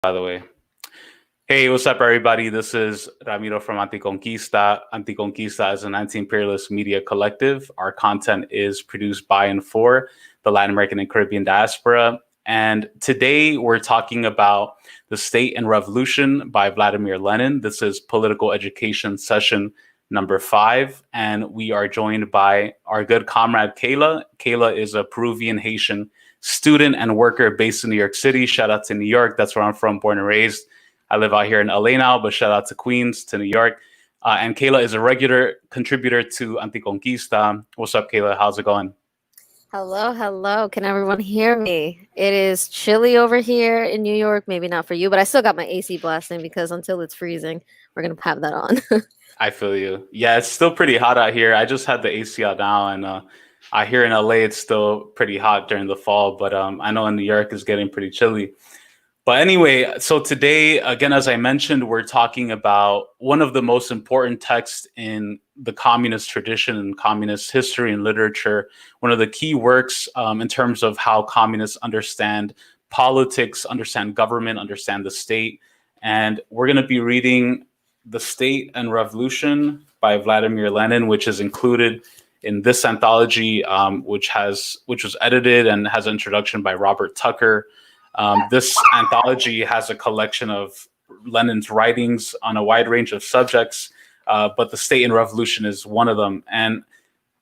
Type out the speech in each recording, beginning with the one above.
By the way. Hey, what's up, everybody? This is Ramiro from ANTICONQUISTA. ANTICONQUISTA is an anti-imperialist media collective. Our content is produced by and for the Latin American and Caribbean diaspora. And today we're talking about The State and Revolution by Vladimir Lenin. This is political education session number 5. And we are joined by our good comrade, Kayla. Kayla is a Peruvian-Haitian student and worker based in New York City. Shout out to New York. That's where I'm from, born and raised. I live out here in LA now, but shout out to Queens, to New York. And Kayla is a regular contributor to Anticonquista. What's up, Kayla? How's it going? Hello, hello. Can everyone hear me? It is chilly over here in New York. Maybe not for you, but I still got my AC blasting because until it's freezing, we're going to have that on. I feel you. Yeah, it's still pretty hot out here. I just had the AC out now, and I hear in LA it's still pretty hot during the fall, but I know in New York it's getting pretty chilly. But anyway, so today, again, as I mentioned, we're talking about one of the most important texts in the communist tradition and communist history and literature, one of the key works in terms of how communists understand politics, understand government, understand the state. And we're going to be reading The State and Revolution by Vladimir Lenin, which is included in this anthology, which was edited and has an introduction by Robert Tucker. This anthology has a collection of Lenin's writings on a wide range of subjects, but The State and Revolution is one of them. And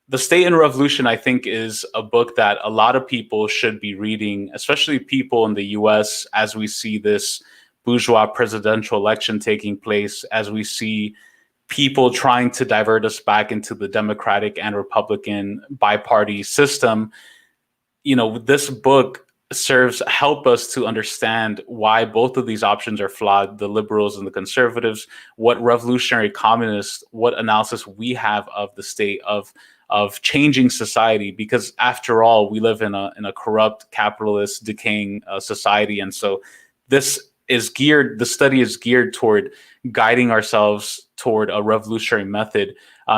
The State and Revolution, I think, is a book that a lot of people should be reading, especially people in the US, as we see this bourgeois presidential election taking place, as we see people trying to divert us back into the Democratic and Republican bi-party system. You know, this book help us to understand why both of these options are flawed, the liberals and the conservatives, what revolutionary communists, what analysis we have of the state of changing society, because after all, we live in a corrupt, capitalist, decaying society. And so the study is geared toward guiding ourselves toward a revolutionary method.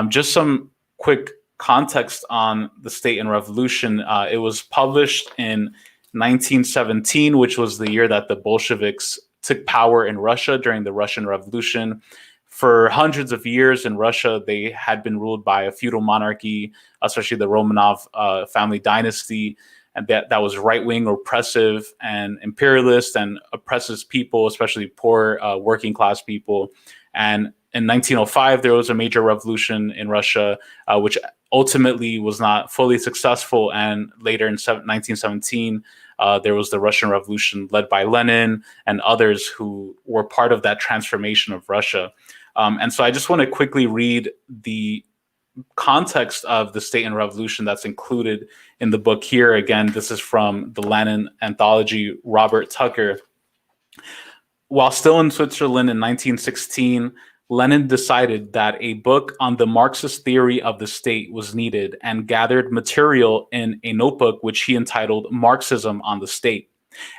Just some quick context on The State and Revolution. It was published in 1917, which was the year that the Bolsheviks took power in Russia during the Russian Revolution. For hundreds of years in Russia, they had been ruled by a feudal monarchy, especially the Romanov family dynasty, and that was right-wing, oppressive, and imperialist, and oppresses people, especially poor working-class people. And in 1905, there was a major revolution in Russia, which ultimately was not fully successful. And later in 1917, there was the Russian Revolution led by Lenin and others who were part of that transformation of Russia. And so I just want to quickly read the context of The State and Revolution that's included in the book here. Again, this is from the Lenin anthology, Robert Tucker. While still in Switzerland in 1916, Lenin decided that a book on the Marxist theory of the state was needed and gathered material in a notebook which he entitled Marxism on the State,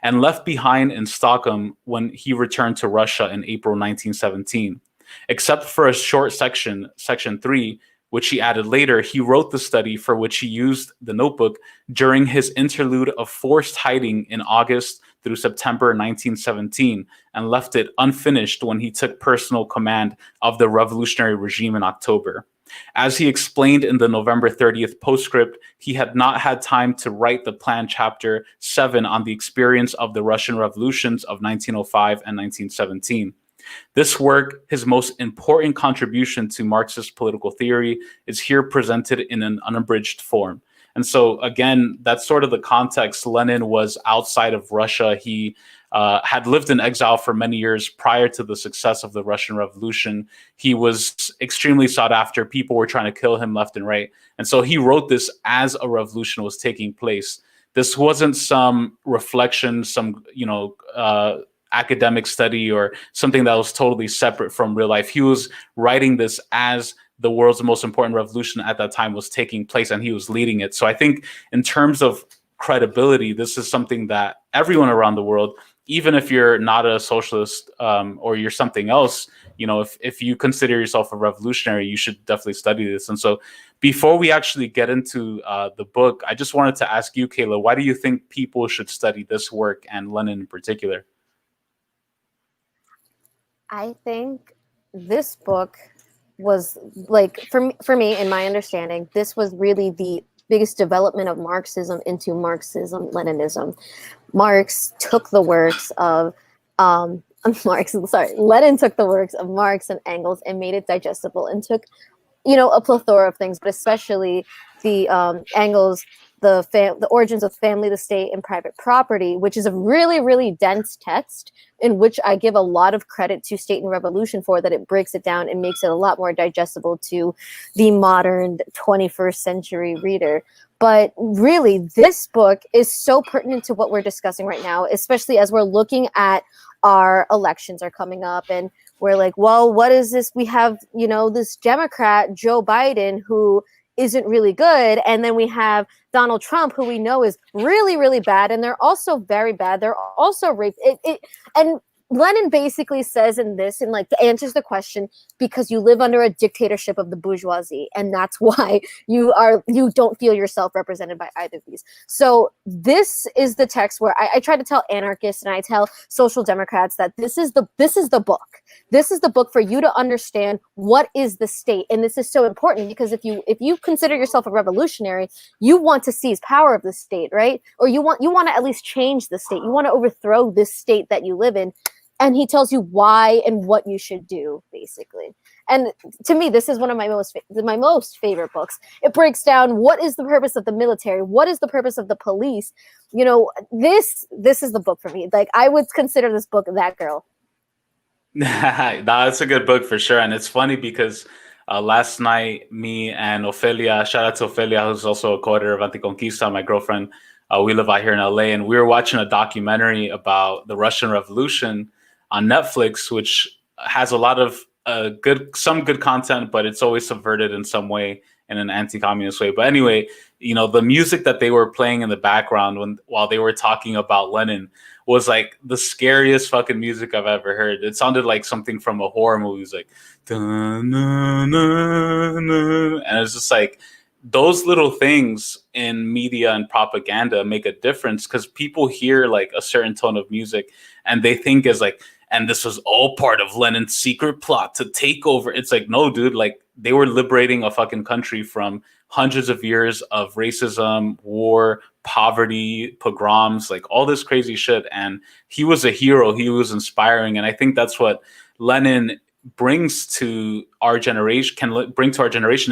and left behind in Stockholm when he returned to Russia in April 1917. Except for a short section, section 3, which he added later, he wrote the study for which he used the notebook during his interlude of forced hiding in August through September 1917, and left it unfinished when he took personal command of the revolutionary regime in October. As he explained in the November 30th postscript, he had not had time to write the planned chapter 7 on the experience of the Russian revolutions of 1905 and 1917. This work, his most important contribution to Marxist political theory, is here presented in an unabridged form. And so, again, that's sort of the context. Lenin was outside of Russia. He had lived in exile for many years prior to the success of the Russian Revolution. He was extremely sought after. People were trying to kill him left and right. And so he wrote this as a revolution was taking place. This wasn't some reflection, some, academic study or something that was totally separate from real life. He was writing this as the world's most important revolution at that time was taking place, and he was leading it. So I think in terms of credibility, this is something that everyone around the world, even if you're not a socialist or you're something else, if you consider yourself a revolutionary, you should definitely study this. And so before we actually get into the book, I just wanted to ask you, Kayla, why do you think people should study this work and Lenin in particular? I think this book was like for me in my understanding, this was really the biggest development of Marxism into Marxism Leninism. Marx took the works of Lenin took the works of Marx and Engels and made it digestible and took, a plethora of things, but especially the Engels, the origins of family, the state, and private property, which is a really, really dense text in which I give a lot of credit to State and Revolution for, that it breaks it down and makes it a lot more digestible to the modern 21st century reader. But really, this book is so pertinent to what we're discussing right now, especially as we're looking at our elections are coming up and we're like, well, what is this? We have, this Democrat, Joe Biden, who isn't really good. And then we have Donald Trump, who we know is really, really bad. And they're also very bad. They're also rape. And Lenin basically says in this, and like answers the question, because you live under a dictatorship of the bourgeoisie, and that's why you don't feel yourself represented by either of these. So this is the text where I try to tell anarchists and I tell social democrats that this is the book. This is the book for you to understand what is the state. And this is so important because if you consider yourself a revolutionary, you want to seize power of the state, right? Or you want to at least change the state. You want to overthrow this state that you live in. And he tells you why and what you should do, basically. And to me, this is one of my most favorite books. It breaks down what is the purpose of the military, what is the purpose of the police. This is the book for me. Like, I would consider this book that girl. That's a good book for sure. And it's funny because last night, me and Ofelia, shout out to Ofelia, who's also a co-editor of ANTICONQUISTA, my girlfriend, we live out here in LA, and we were watching a documentary about the Russian Revolution on Netflix, which has a lot of some good content, but it's always subverted in some way, in an anti-communist way. But anyway, the music that they were playing in the background while they were talking about Lenin was like the scariest fucking music I've ever heard. It sounded like something from a horror movie. It was like, and it's just like, those little things in media and propaganda make a difference, because people hear like a certain tone of music and they think is like, and this was all part of Lenin's secret plot to take over. It's like, no, dude, like they were liberating a fucking country from hundreds of years of racism, war, poverty, pogroms, like all this crazy shit. And he was a hero. He was inspiring. And I think that's what Lenin brings to our generation,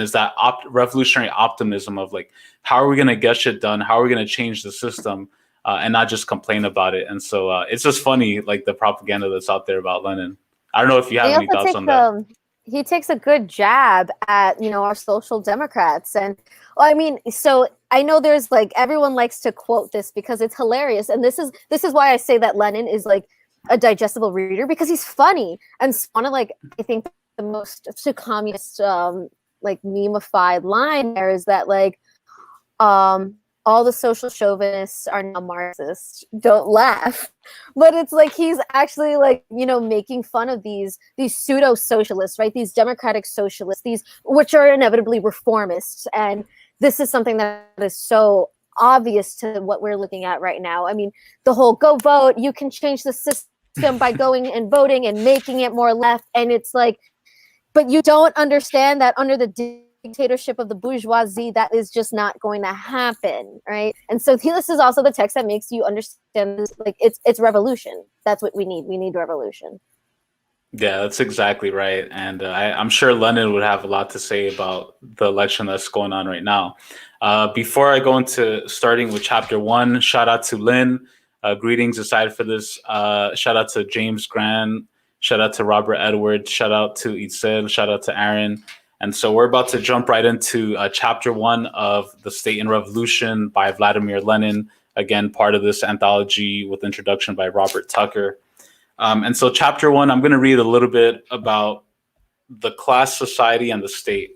is that revolutionary optimism of like, how are we going to get shit done? How are we going to change the system? And not just complain about it. And so it's just funny, like the propaganda that's out there about Lenin. I don't know if you have any thoughts on that. He takes a good jab at, our social democrats. And I mean, so I know there's like, everyone likes to quote this because it's hilarious. And this is why I say that Lenin is like a digestible reader, because he's funny. And one of like, I think the most communist like meme-ified line there is that like, all the social chauvinists are now Marxist. Don't laugh. But it's like he's actually like, making fun of these pseudo socialists, right? These democratic socialists, these which are inevitably reformists. And this is something that is so obvious to what we're looking at right now. I mean, the whole go vote, you can change the system by going and voting and making it more left. And it's like, but you don't understand that under the dictatorship of the bourgeoisie, that is just not going to happen, right? And so this is also the text that makes you understand this, like it's revolution. That's what we need. We need revolution. Yeah, that's exactly right. And I'm sure Lenin would have a lot to say about the election that's going on right now. Before I go into starting with chapter 1, shout out to Lynn. Greetings aside for this. Shout out to James Grant. Shout out to Robert Edwards. Shout out to Itzel. Shout out to Aaron. And so we're about to jump right into chapter 1 of The State and Revolution by Vladimir Lenin. Again, part of this anthology with introduction by Robert Tucker. And so chapter 1, I'm going to read a little bit about the class society and the state.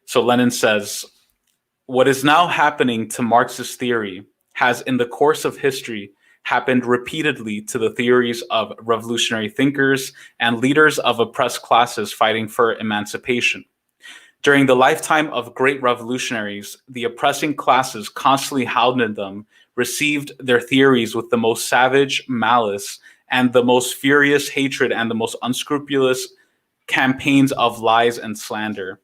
So Lenin says, what is now happening to Marxist theory has in the course of history happened repeatedly to the theories of revolutionary thinkers and leaders of oppressed classes fighting for emancipation. During the lifetime of great revolutionaries, the oppressing classes constantly hounded them, received their theories with the most savage malice, and the most furious hatred and the most unscrupulous campaigns of lies and slander.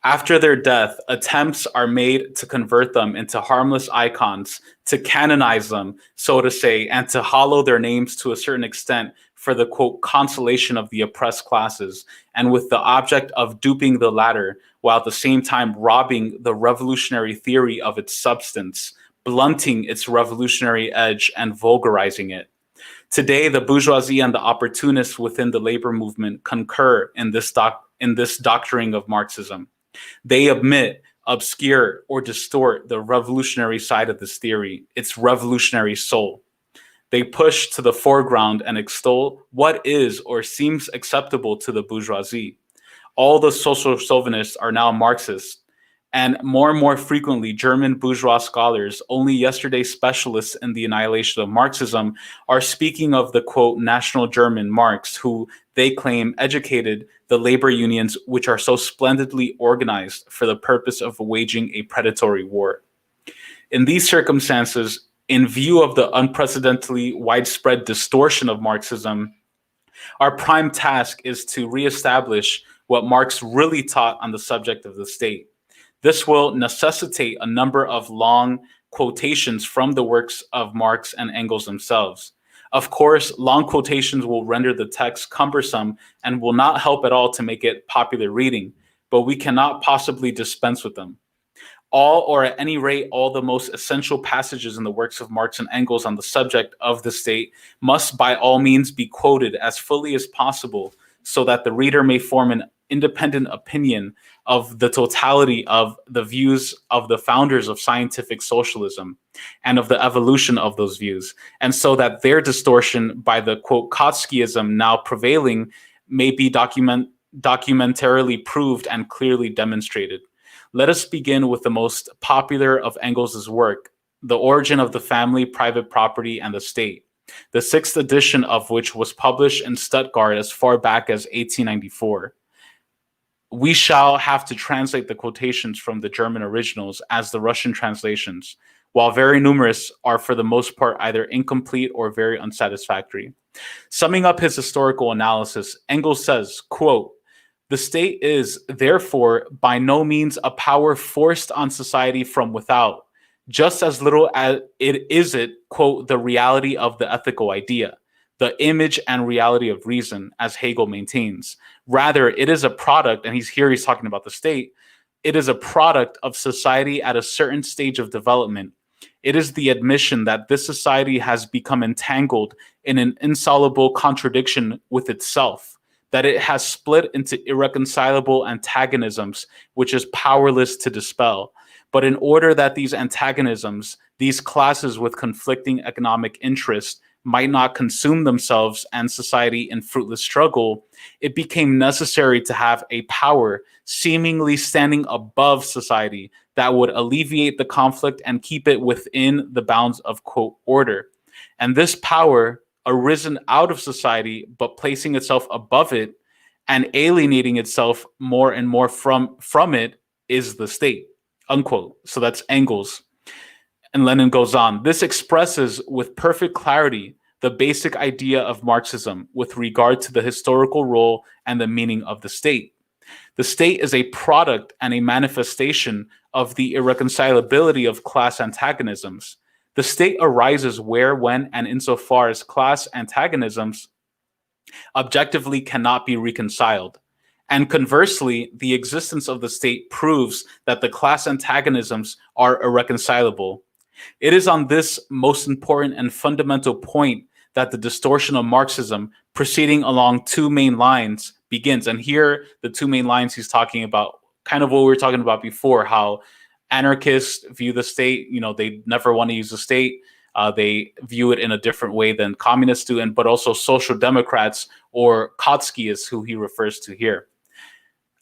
After their death, attempts are made to convert them into harmless icons, to canonize them, so to say, and to hollow their names to a certain extent for the, quote, consolation of the oppressed classes, and with the object of duping the latter, while at the same time robbing the revolutionary theory of its substance, blunting its revolutionary edge, and vulgarizing it. Today, the bourgeoisie and the opportunists within the labor movement concur in this doctoring of Marxism. They omit, obscure, or distort the revolutionary side of this theory, its revolutionary soul. They push to the foreground and extol what is or seems acceptable to the bourgeoisie. All the social chauvinists are now Marxists, and more frequently, German bourgeois scholars, only yesterday specialists in the annihilation of Marxism, are speaking of the, quote, national German Marx, who they claim educated the labor unions, which are so splendidly organized for the purpose of waging a predatory war. In these circumstances, in view of the unprecedentedly widespread distortion of Marxism, our prime task is to reestablish what Marx really taught on the subject of the state. This will necessitate a number of long quotations from the works of Marx and Engels themselves. Of course, long quotations will render the text cumbersome and will not help at all to make it popular reading, but we cannot possibly dispense with them. All, or at any rate, all the most essential passages in the works of Marx and Engels on the subject of the state must by all means be quoted as fully as possible so that the reader may form an independent opinion of the totality of the views of the founders of scientific socialism and of the evolution of those views, and so that their distortion by the, quote, Trotskyism now prevailing may be documentarily proved and clearly demonstrated. Let us begin with the most popular of Engels' work, The Origin of the Family, Private Property, and the State, the sixth edition of which was published in Stuttgart as far back as 1894. We shall have to translate the quotations from the German originals as the Russian translations, while very numerous are for the most part either incomplete or very unsatisfactory. Summing up his historical analysis, Engels says, quote, "The state is, therefore, by no means a power forced on society from without, just as little as it is, quote, the reality of the ethical idea, the image and reality of reason, as Hegel maintains. Rather, it is a product," and he's talking about the state, "it is a product of society at a certain stage of development. It is the admission that this society has become entangled in an insoluble contradiction with itself, that it has split into irreconcilable antagonisms, which is powerless to dispel. But in order that these antagonisms, these classes with conflicting economic interests, might not consume themselves and society in fruitless struggle, it became necessary to have a power seemingly standing above society that would alleviate the conflict and keep it within the bounds of, quote, order. And this power, arisen out of society, but placing itself above it and alienating itself more and more from it, is the state," unquote. So that's Engels. And Lenin goes on, "This expresses with perfect clarity the basic idea of Marxism with regard to the historical role and the meaning of the state. The state is a product and a manifestation of the irreconcilability of class antagonisms. The state arises where, when, and insofar as class antagonisms objectively cannot be reconciled. And conversely, the existence of the state proves that the class antagonisms are irreconcilable. It is on this most important and fundamental point that the distortion of Marxism, proceeding along two main lines, begins." And here, the two main lines he's talking about, kind of what we were talking about before, how anarchists view the state, they never want to use the state. They view it in a different way than communists do, but also social democrats, or Trotsky is who he refers to here.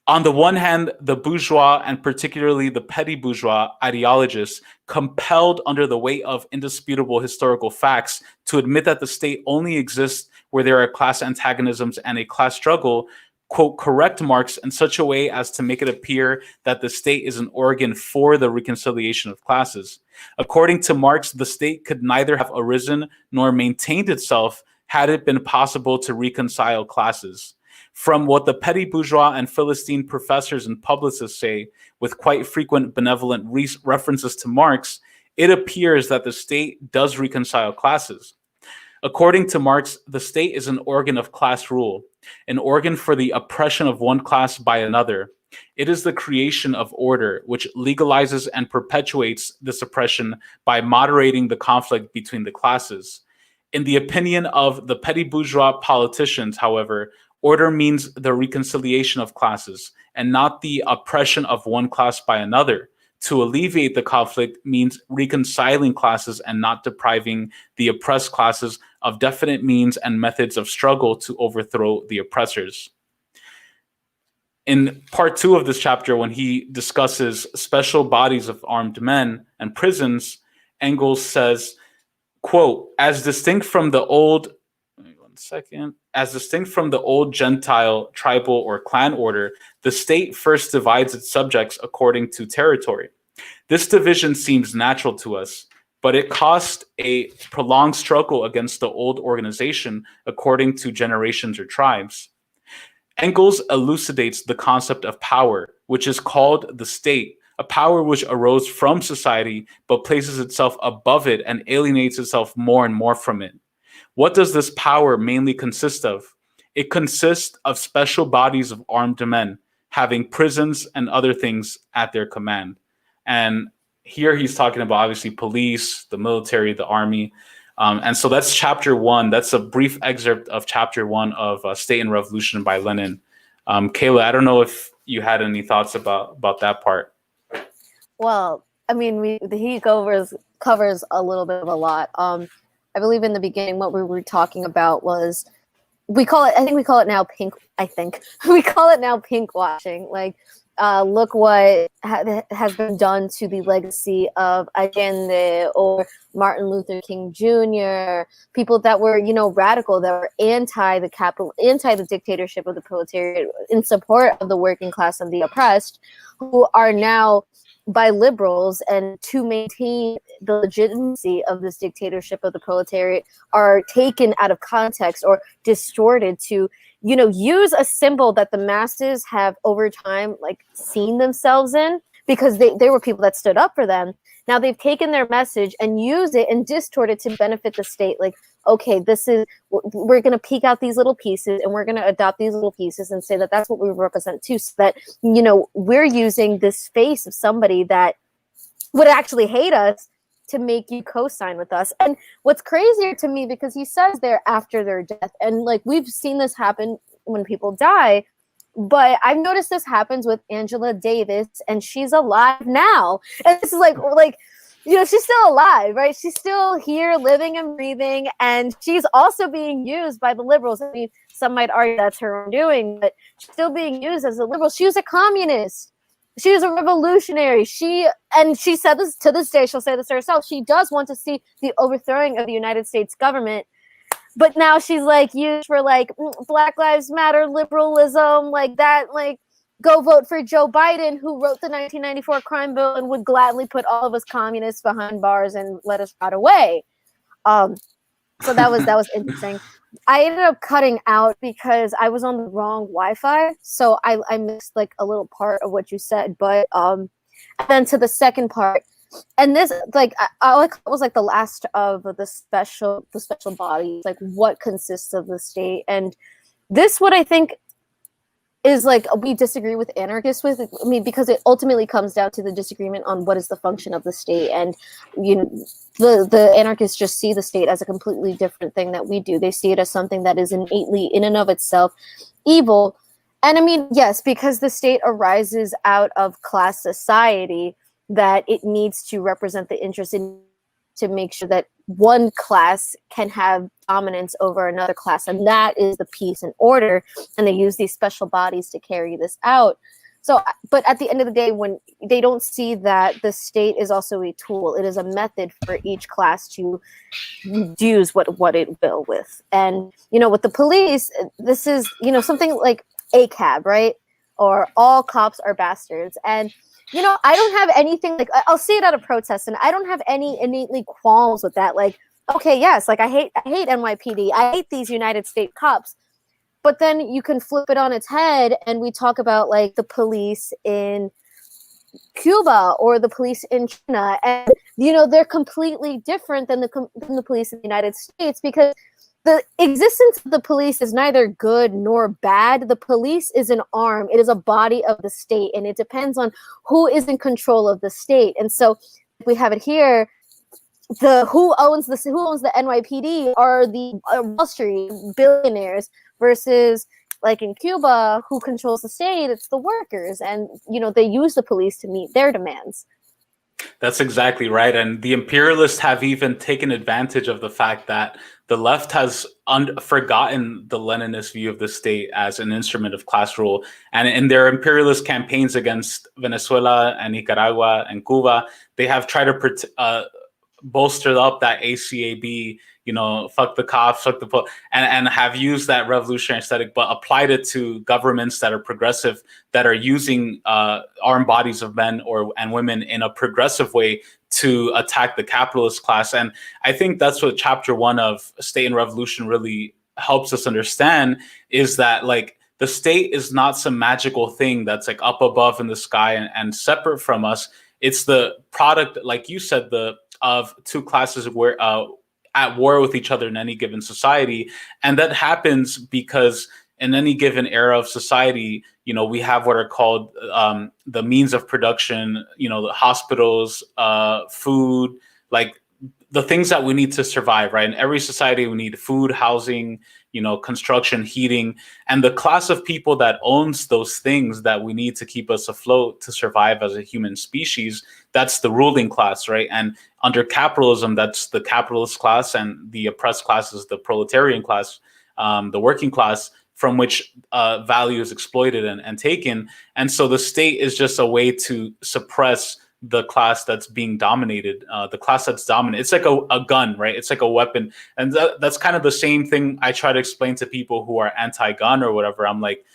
On the one hand, the bourgeois, and particularly the petty bourgeois ideologists, compelled under the weight of indisputable historical facts to admit that the state only exists where there are class antagonisms and a class struggle, quote, correct Marx in such a way as to make it appear that the state is an organ for the reconciliation of classes. According to Marx, the state could neither have arisen nor maintained itself had it been possible to reconcile classes. From what the petty bourgeois and Philistine professors and publicists say, with quite frequent benevolent references to Marx, it appears that the state does reconcile classes. According to Marx, the state is an organ of class rule, an organ for the oppression of one class by another. It is the creation of order, which legalizes and perpetuates this oppression by moderating the conflict between the classes. In the opinion of the petty bourgeois politicians, however, order means the reconciliation of classes and not the oppression of one class by another. To alleviate the conflict means reconciling classes and not depriving the oppressed classes of definite means and methods of struggle to overthrow the oppressors. In part 2 of this chapter, when he discusses special bodies of armed men and prisons, Engels says, quote, as distinct from the old Gentile, tribal, or clan order, the state first divides its subjects according to territory. This division seems natural to us, but it cost a prolonged struggle against the old organization according to generations or tribes. Engels elucidates the concept of power, which is called the state, a power which arose from society but places itself above it and alienates itself more and more from it. What does this power mainly consist of? It consists of special bodies of armed men, having prisons and other things at their command. And here he's talking about, obviously, police, the military, the army. And so that's chapter 1. That's a brief excerpt of chapter 1 of State and Revolution by Lenin. Kayla, I don't know if you had any thoughts about that part. Well, I mean, he covers a little bit of a lot. I believe in the beginning what we were talking about was we call it now pink washing. Like, look what has been done to the legacy of Allende or Martin Luther King Jr., people that were, radical, that were anti the dictatorship of the proletariat, in support of the working class and the oppressed, who are now, by liberals, and to maintain the legitimacy of this dictatorship of the proletariat, are taken out of context or distorted to, use a symbol that the masses have over time, seen themselves in, because they were people that stood up for them. Now they've taken their message and used it and distorted to benefit the state. Like, okay, we're going to peek out these little pieces and we're going to adopt these little pieces and say that that's what we represent too. So that, we're using this face of somebody that would actually hate us to make you co-sign with us. And what's crazier to me, because he says they're after their death, and we've seen this happen when people die, but I've noticed this happens with Angela Davis, and she's alive now. And this is she's still alive, right? She's still here, living and breathing, and she's also being used by the liberals. I mean, some might argue that's her own doing, but she's still being used as a liberal. She was a communist. She was a revolutionary. She said this to this day, she'll say this herself, she does want to see the overthrowing of the United States government. But now she's used for Black Lives Matter liberalism, go vote for Joe Biden, who wrote the 1994 crime bill and would gladly put all of us communists behind bars and let us rot away. So that was interesting. I ended up cutting out because I was on the wrong Wi-Fi, so I missed a little part of what you said. But and then to the second part, and this I was the last of the special bodies, what consists of the state, and this what I think is we disagree with anarchists with. I mean, because it ultimately comes down to the disagreement on what is the function of the state, and the anarchists just see the state as a completely different thing that we do. They see it as something that is innately, in and of itself, evil. And I mean, yes, because the state arises out of class society, that it needs to represent the interest in, to make sure that one class can have dominance over another class, and that is the peace and order, and they use these special bodies to carry this out. So, but at the end of the day, when they don't see that the state is also a tool, it is a method for each class to use what it will with. And with the police, this is something like ACAB, right? Or all cops are bastards. And I don't have anything I'll see it at a protest, and I don't have any innately qualms with that. okay, yes, like I hate NYPD. I hate these United States cops. But then you can flip it on its head and we talk about like the police in Cuba or the police in China, and they're completely different than the police in the United States, because the existence of the police is neither good nor bad. The police is an arm, it is a body of the state, and it depends on who is in control of the state. And so we have it here, who owns the NYPD are the Wall Street billionaires, versus like in Cuba, who controls the state? It's the workers, and they use the police to meet their demands. That's exactly right. And the imperialists have even taken advantage of the fact that the left has forgotten the Leninist view of the state as an instrument of class rule. And in their imperialist campaigns against Venezuela and Nicaragua and Cuba, they have tried to bolster up that ACAB, fuck the cops, fuck the police, and have used that revolutionary aesthetic, but applied it to governments that are progressive, that are using armed bodies of men and women in a progressive way to attack the capitalist class. And I think that's what chapter 1 of State and Revolution really helps us understand, is that like the state is not some magical thing that's like up above in the sky and separate from us. It's the product, like you said, of two classes where at war with each other in any given society. And that happens because in any given era of society, we have what are called the means of production, the hospitals, food, like the things that we need to survive, right? In every society, we need food, housing, construction, heating, and the class of people that owns those things that we need to keep us afloat to survive as a human species, that's the ruling class, right? And under capitalism, that's the capitalist class, and the oppressed class is the proletarian class, the working class, from which value is exploited and taken. And so the state is just a way to suppress the class that's being dominated, the class that's dominant. It's like a gun, right? It's like a weapon. And that's kind of the same thing I try to explain to people who are anti-gun or whatever. I'm like,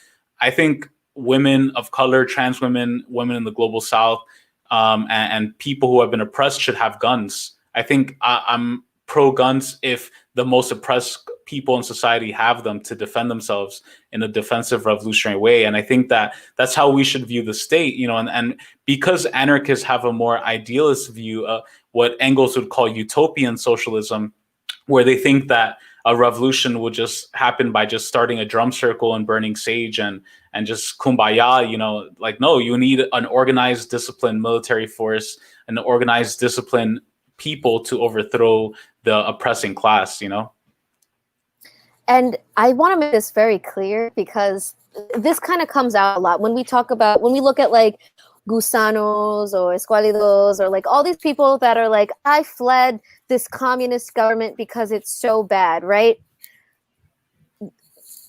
I think women of color, trans women, women in the global South, and people who have been oppressed should have guns. I think I'm pro-guns if the most oppressed people in society have them to defend themselves in a defensive revolutionary way. And I think that that's how we should view the state, and because anarchists have a more idealist view, what Engels would call utopian socialism, where they think that a revolution would just happen by just starting a drum circle and burning sage and just kumbaya, like, no, you need an organized, disciplined military force, an organized, disciplined people to overthrow the oppressing class, And I want to make this very clear, because this kind of comes out a lot when we look at like gusanos or escualidos, or like all these people that are like, I fled this communist government because it's so bad, right?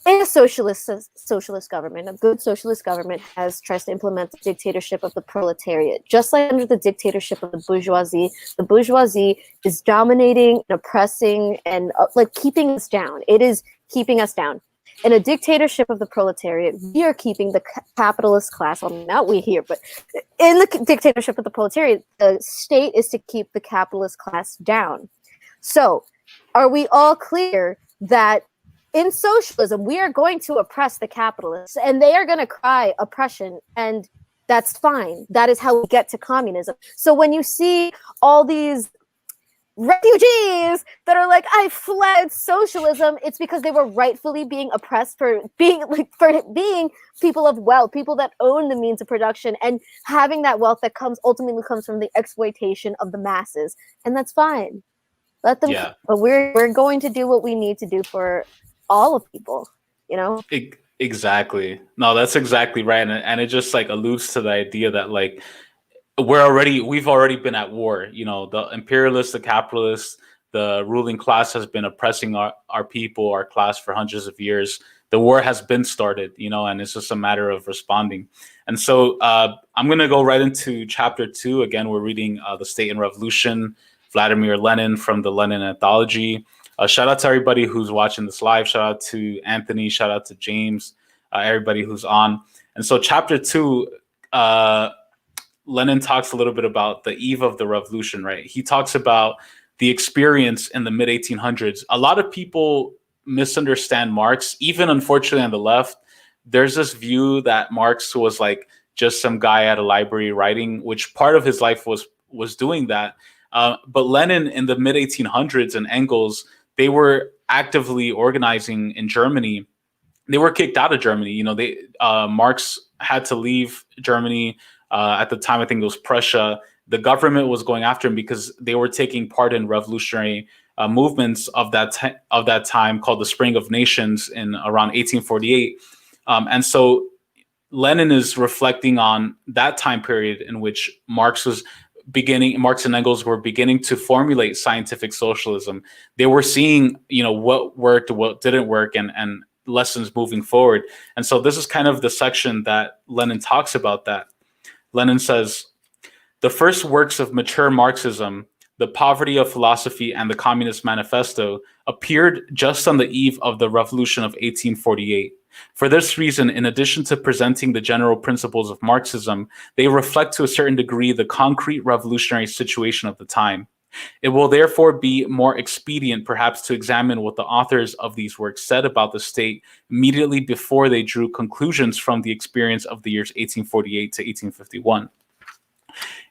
In a socialist government, a good socialist government tries to implement the dictatorship of the proletariat. Just like under the dictatorship of the bourgeoisie is dominating and oppressing and like keeping us down. It is keeping us down. In a dictatorship of the proletariat, we are keeping the capitalist class, well, not we here, but in the dictatorship of the proletariat, the state is to keep the capitalist class down. So are we all clear that in socialism, we are going to oppress the capitalists, and they are going to cry oppression, and that's fine. That is how we get to communism. So when you see all these refugees that are like, I fled socialism, it's because they were rightfully being oppressed for being people of wealth, people that own the means of production, and having that wealth that ultimately comes from the exploitation of the masses, and that's fine. Let them. Yeah. But we're going to do what we need to do for all of people, Exactly. No, that's exactly right. And it just like alludes to the idea that like we've already been at war. The imperialists, the capitalists, the ruling class has been oppressing our people, our class, for hundreds of years. The war has been started, and it's just a matter of responding. And so I'm going to go right into chapter 2. Again, we're reading The State and Revolution, Vladimir Lenin, from the Lenin Anthology. Shout out to everybody who's watching this live. Shout out to Anthony. Shout out to James. Everybody who's on. And so chapter 2, Lenin talks a little bit about the eve of the revolution, right? He talks about the experience in the mid 1800s. A lot of people misunderstand Marx, even unfortunately on the left. There's this view that Marx was like just some guy at a library writing, which part of his life was doing that. But Lenin in the mid 1800s and Engels, they were actively organizing in Germany. They were kicked out of Germany. You know, Marx had to leave Germany. At the time, I think it was Prussia. The government was going after him because they were taking part in revolutionary movements of that time called the Spring of Nations in around 1848. And so Lenin is reflecting on that time period in which Marx and Engels were beginning to formulate scientific socialism. They were seeing, you know, what worked, what didn't work, and lessons moving forward. And so this is kind of the section that Lenin talks about that. Lenin says, the first works of mature Marxism, The Poverty of Philosophy and the Communist Manifesto, appeared just on the eve of the Revolution of 1848. For this reason, in addition to presenting the general principles of Marxism, they reflect to a certain degree the concrete revolutionary situation of the time. It will therefore be more expedient, perhaps, to examine what the authors of these works said about the state immediately before they drew conclusions from the experience of the years 1848 to 1851.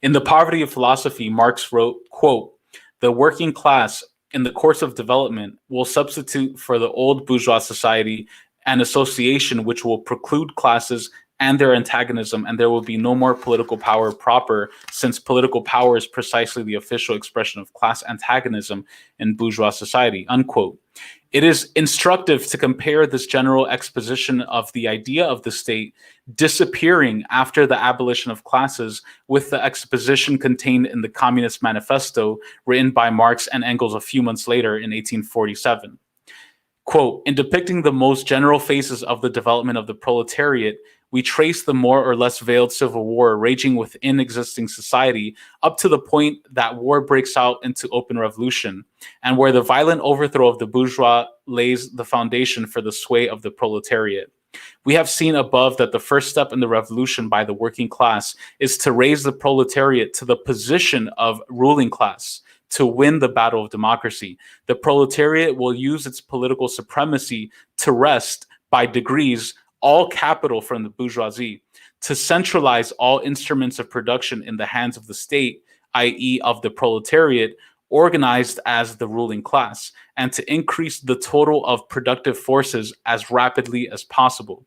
In The Poverty of Philosophy, Marx wrote, quote, the working class, in the course of development, will substitute for the old bourgeois society an association which will preclude classes and their antagonism, and there will be no more political power proper, since political power is precisely the official expression of class antagonism in bourgeois society, unquote. It is instructive to compare this general exposition of the idea of the state disappearing after the abolition of classes with the exposition contained in the Communist Manifesto written by Marx and Engels a few months later in 1847. Quote, in depicting the most general phases of the development of the proletariat, we trace the more or less veiled civil war raging within existing society up to the point that war breaks out into open revolution, and where the violent overthrow of the bourgeois lays the foundation for the sway of the proletariat. We have seen above that the first step in the revolution by the working class is to raise the proletariat to the position of ruling class, to win the battle of democracy. The proletariat will use its political supremacy to wrest, by degrees, all capital from the bourgeoisie, to centralize all instruments of production in the hands of the state, i.e. of the proletariat, organized as the ruling class, and to increase the total of productive forces as rapidly as possible,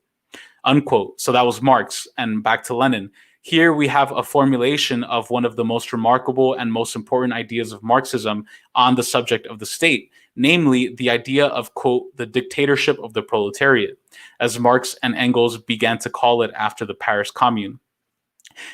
unquote. So that was Marx. And back to Lenin. Here we have a formulation of one of the most remarkable and most important ideas of Marxism on the subject of the state, namely the idea of, quote, the dictatorship of the proletariat, as Marx and Engels began to call it after the Paris Commune.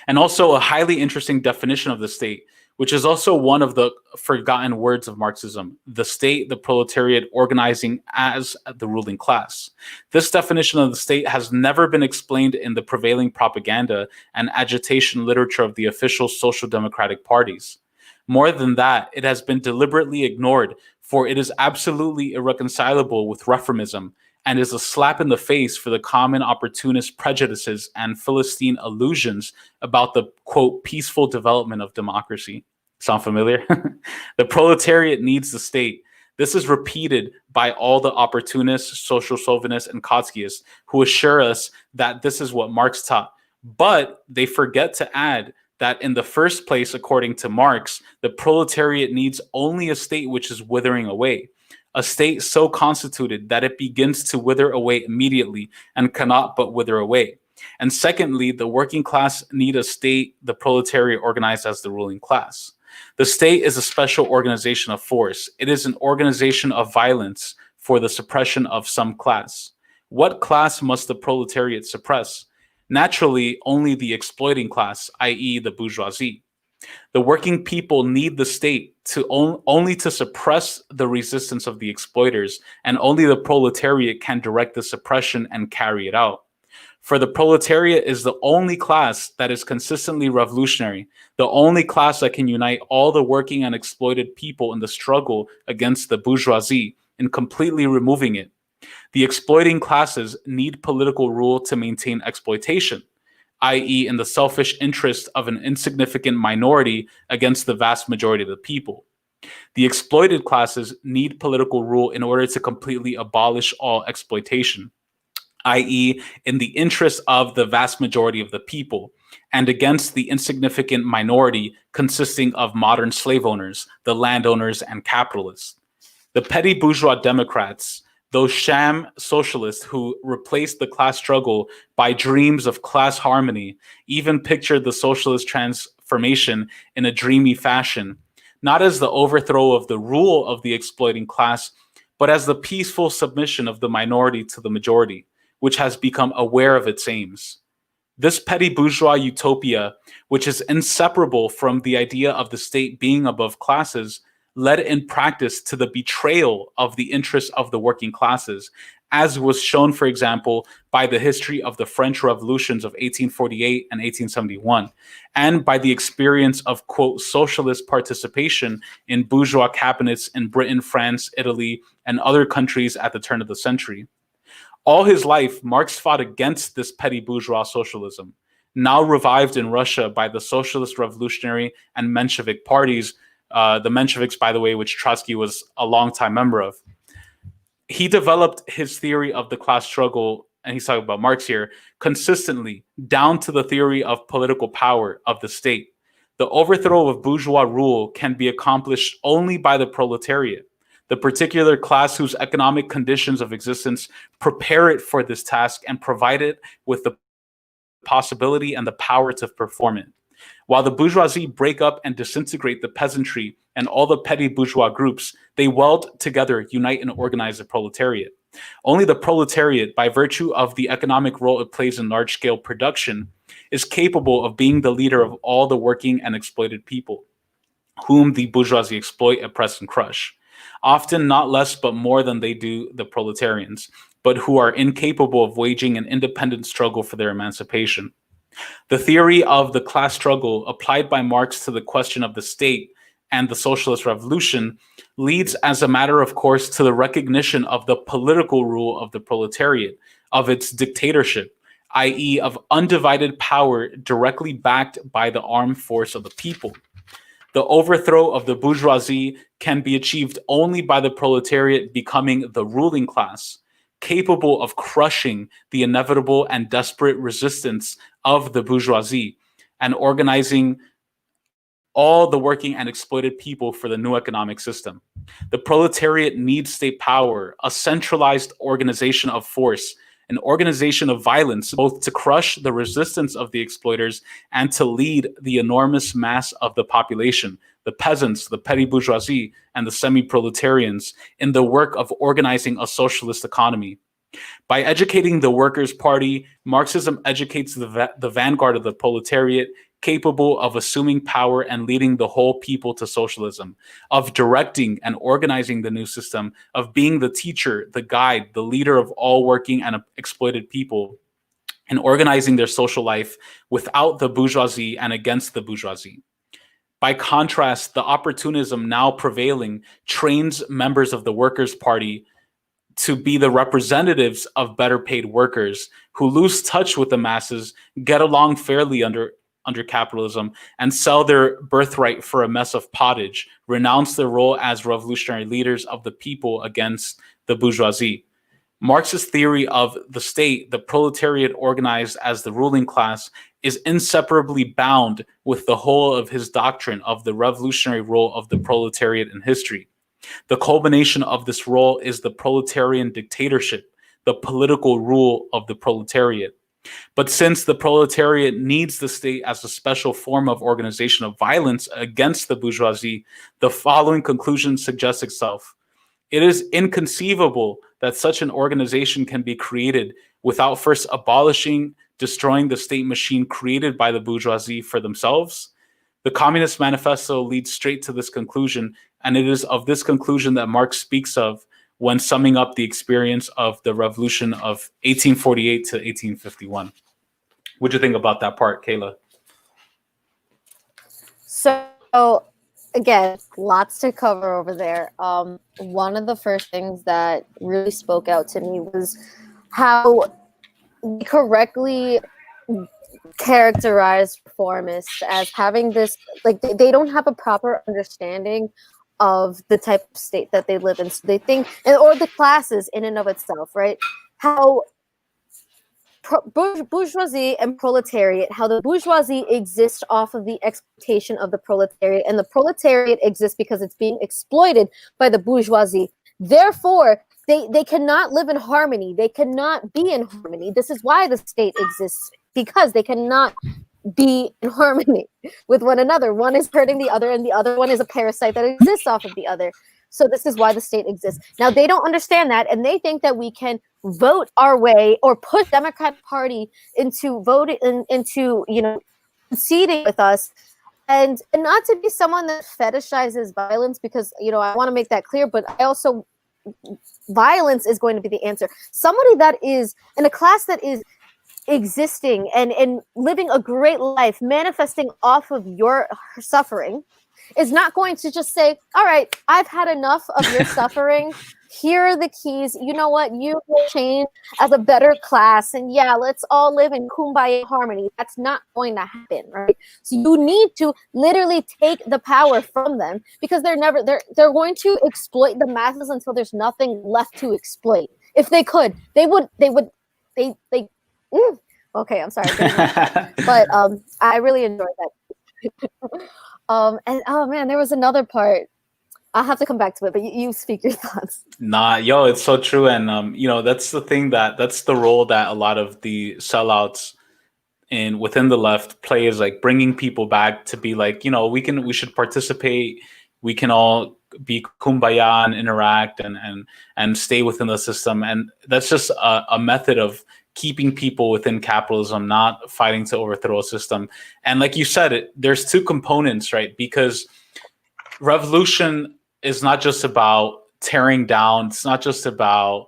And also a highly interesting definition of the state, which is also one of the forgotten words of Marxism, the state, the proletariat organizing as the ruling class. This definition of the state has never been explained in the prevailing propaganda and agitation literature of the official social democratic parties. More than that, it has been deliberately ignored, for it is absolutely irreconcilable with reformism and is a slap in the face for the common opportunist prejudices and Philistine illusions about the, quote, peaceful development of democracy. Sound familiar? The proletariat needs the state. This is repeated by all the opportunists, social chauvinists, and Trotskyists who assure us that this is what Marx taught. But they forget to add that in the first place, according to Marx, the proletariat needs only a state which is withering away, a state so constituted that it begins to wither away immediately and cannot but wither away. And secondly, the working class need a state, the proletariat organized as the ruling class. The state is a special organization of force. It is an organization of violence for the suppression of some class. What class must the proletariat suppress? Naturally, only the exploiting class, i.e. the bourgeoisie. The working people need the state only to suppress the resistance of the exploiters, and only the proletariat can direct the suppression and carry it out. For the proletariat is the only class that is consistently revolutionary, the only class that can unite all the working and exploited people in the struggle against the bourgeoisie in completely removing it. The exploiting classes need political rule to maintain exploitation, i.e. in the selfish interest of an insignificant minority against the vast majority of the people. The exploited classes need political rule in order to completely abolish all exploitation, i.e., in the interest of the vast majority of the people, and against the insignificant minority consisting of modern slave owners, the landowners, and capitalists. The petty bourgeois Democrats, those sham socialists who replaced the class struggle by dreams of class harmony, even pictured the socialist transformation in a dreamy fashion, not as the overthrow of the rule of the exploiting class, but as the peaceful submission of the minority to the majority, which has become aware of its aims. This petty bourgeois utopia, which is inseparable from the idea of the state being above classes, led in practice to the betrayal of the interests of the working classes, as was shown, for example, by the history of the French revolutions of 1848 and 1871, and by the experience of, quote, socialist participation in bourgeois cabinets in Britain, France, Italy, and other countries at the turn of the century. All his life, Marx fought against this petty bourgeois socialism, now revived in Russia by the Socialist Revolutionary and Menshevik parties, the Mensheviks, by the way, which Trotsky was a longtime member of. He developed his theory of the class struggle, and he's talking about Marx here, consistently down to the theory of political power of the state. The overthrow of bourgeois rule can be accomplished only by the proletariat, the particular class whose economic conditions of existence prepare it for this task and provide it with the possibility and the power to perform it. While the bourgeoisie break up and disintegrate the peasantry and all the petty bourgeois groups, they weld together, unite, and organize the proletariat. Only the proletariat, by virtue of the economic role it plays in large-scale production, is capable of being the leader of all the working and exploited people, whom the bourgeoisie exploit, oppress, and crush. Often not less but more than they do the proletarians, but who are incapable of waging an independent struggle for their emancipation. The theory of the class struggle applied by Marx to the question of the state and the socialist revolution leads, as a matter of course, to the recognition of the political rule of the proletariat, of its dictatorship, i.e., of undivided power directly backed by the armed force of the people. The overthrow of the bourgeoisie can be achieved only by the proletariat becoming the ruling class, capable of crushing the inevitable and desperate resistance of the bourgeoisie and organizing all the working and exploited people for the new economic system. The proletariat needs state power, a centralized organization of force, an organization of violence, both to crush the resistance of the exploiters and to lead the enormous mass of the population, the peasants, the petty bourgeoisie, and the semi-proletarians, in the work of organizing a socialist economy. By educating the Workers' Party, Marxism educates the vanguard of the proletariat, capable of assuming power and leading the whole people to socialism, of directing and organizing the new system, of being the teacher, the guide, the leader of all working and exploited people, and organizing their social life without the bourgeoisie and against the bourgeoisie. By contrast, the opportunism now prevailing trains members of the Workers' Party to be the representatives of better paid workers who lose touch with the masses, get along fairly under capitalism, and sell their birthright for a mess of pottage, renounce their role as revolutionary leaders of the people against the bourgeoisie. Marx's theory of the state, the proletariat organized as the ruling class, is inseparably bound with the whole of his doctrine of the revolutionary role of the proletariat in history. The culmination of this role is the proletarian dictatorship, the political rule of the proletariat. But since the proletariat needs the state as a special form of organization of violence against the bourgeoisie, the following conclusion suggests itself. It is inconceivable that such an organization can be created without first abolishing, destroying the state machine created by the bourgeoisie for themselves. The Communist Manifesto leads straight to this conclusion, and it is of this conclusion that Marx speaks of when summing up the experience of the revolution of 1848 to 1851. What do you think about that part, Kayla? So again, lots to cover over there. One of the first things that really spoke out to me was how we correctly characterize reformists as having this, like, they don't have a proper understanding of the type of state that they live in. So they think, or the classes in and of itself, right? How bourgeoisie and proletariat, how the bourgeoisie exists off of the exploitation of the proletariat, and the proletariat exists because it's being exploited by the bourgeoisie. Therefore, they cannot live in harmony. They cannot be in harmony. This is why the state exists, because they cannot be in harmony with one another. One is hurting the other, and the other one is a parasite that exists off of the other. So this is why the state exists. Now, they don't understand that, and they think that we can vote our way or push Democratic Party into voting into, you know, conceding with us. And not to be someone that fetishizes violence, because, you know, I want to make that clear, but I also, violence is going to be the answer. Somebody that is in a class that is existing and living a great life, manifesting off of your suffering, is not going to just say, all right, I've had enough of your suffering. Here are the keys. You know what? You will change as a better class. And yeah, let's all live in kumbaya harmony. That's not going to happen, right? So you need to literally take the power from them, because they're going to exploit the masses until there's nothing left to exploit. If they could, they would. Okay, I'm sorry. But I really enjoyed that. And oh man, there was another part. I'll have to come back to it, but you speak your thoughts. Nah, yo, it's so true. And you know, that's the thing, that's the role that a lot of the sellouts within the left play, is like bringing people back to be like, you know, we should participate, we can all be kumbaya and interact and stay within the system. And that's just a method of keeping people within capitalism, not fighting to overthrow a system. And like you said, there's two components, right? Because revolution is not just about tearing down. It's not just about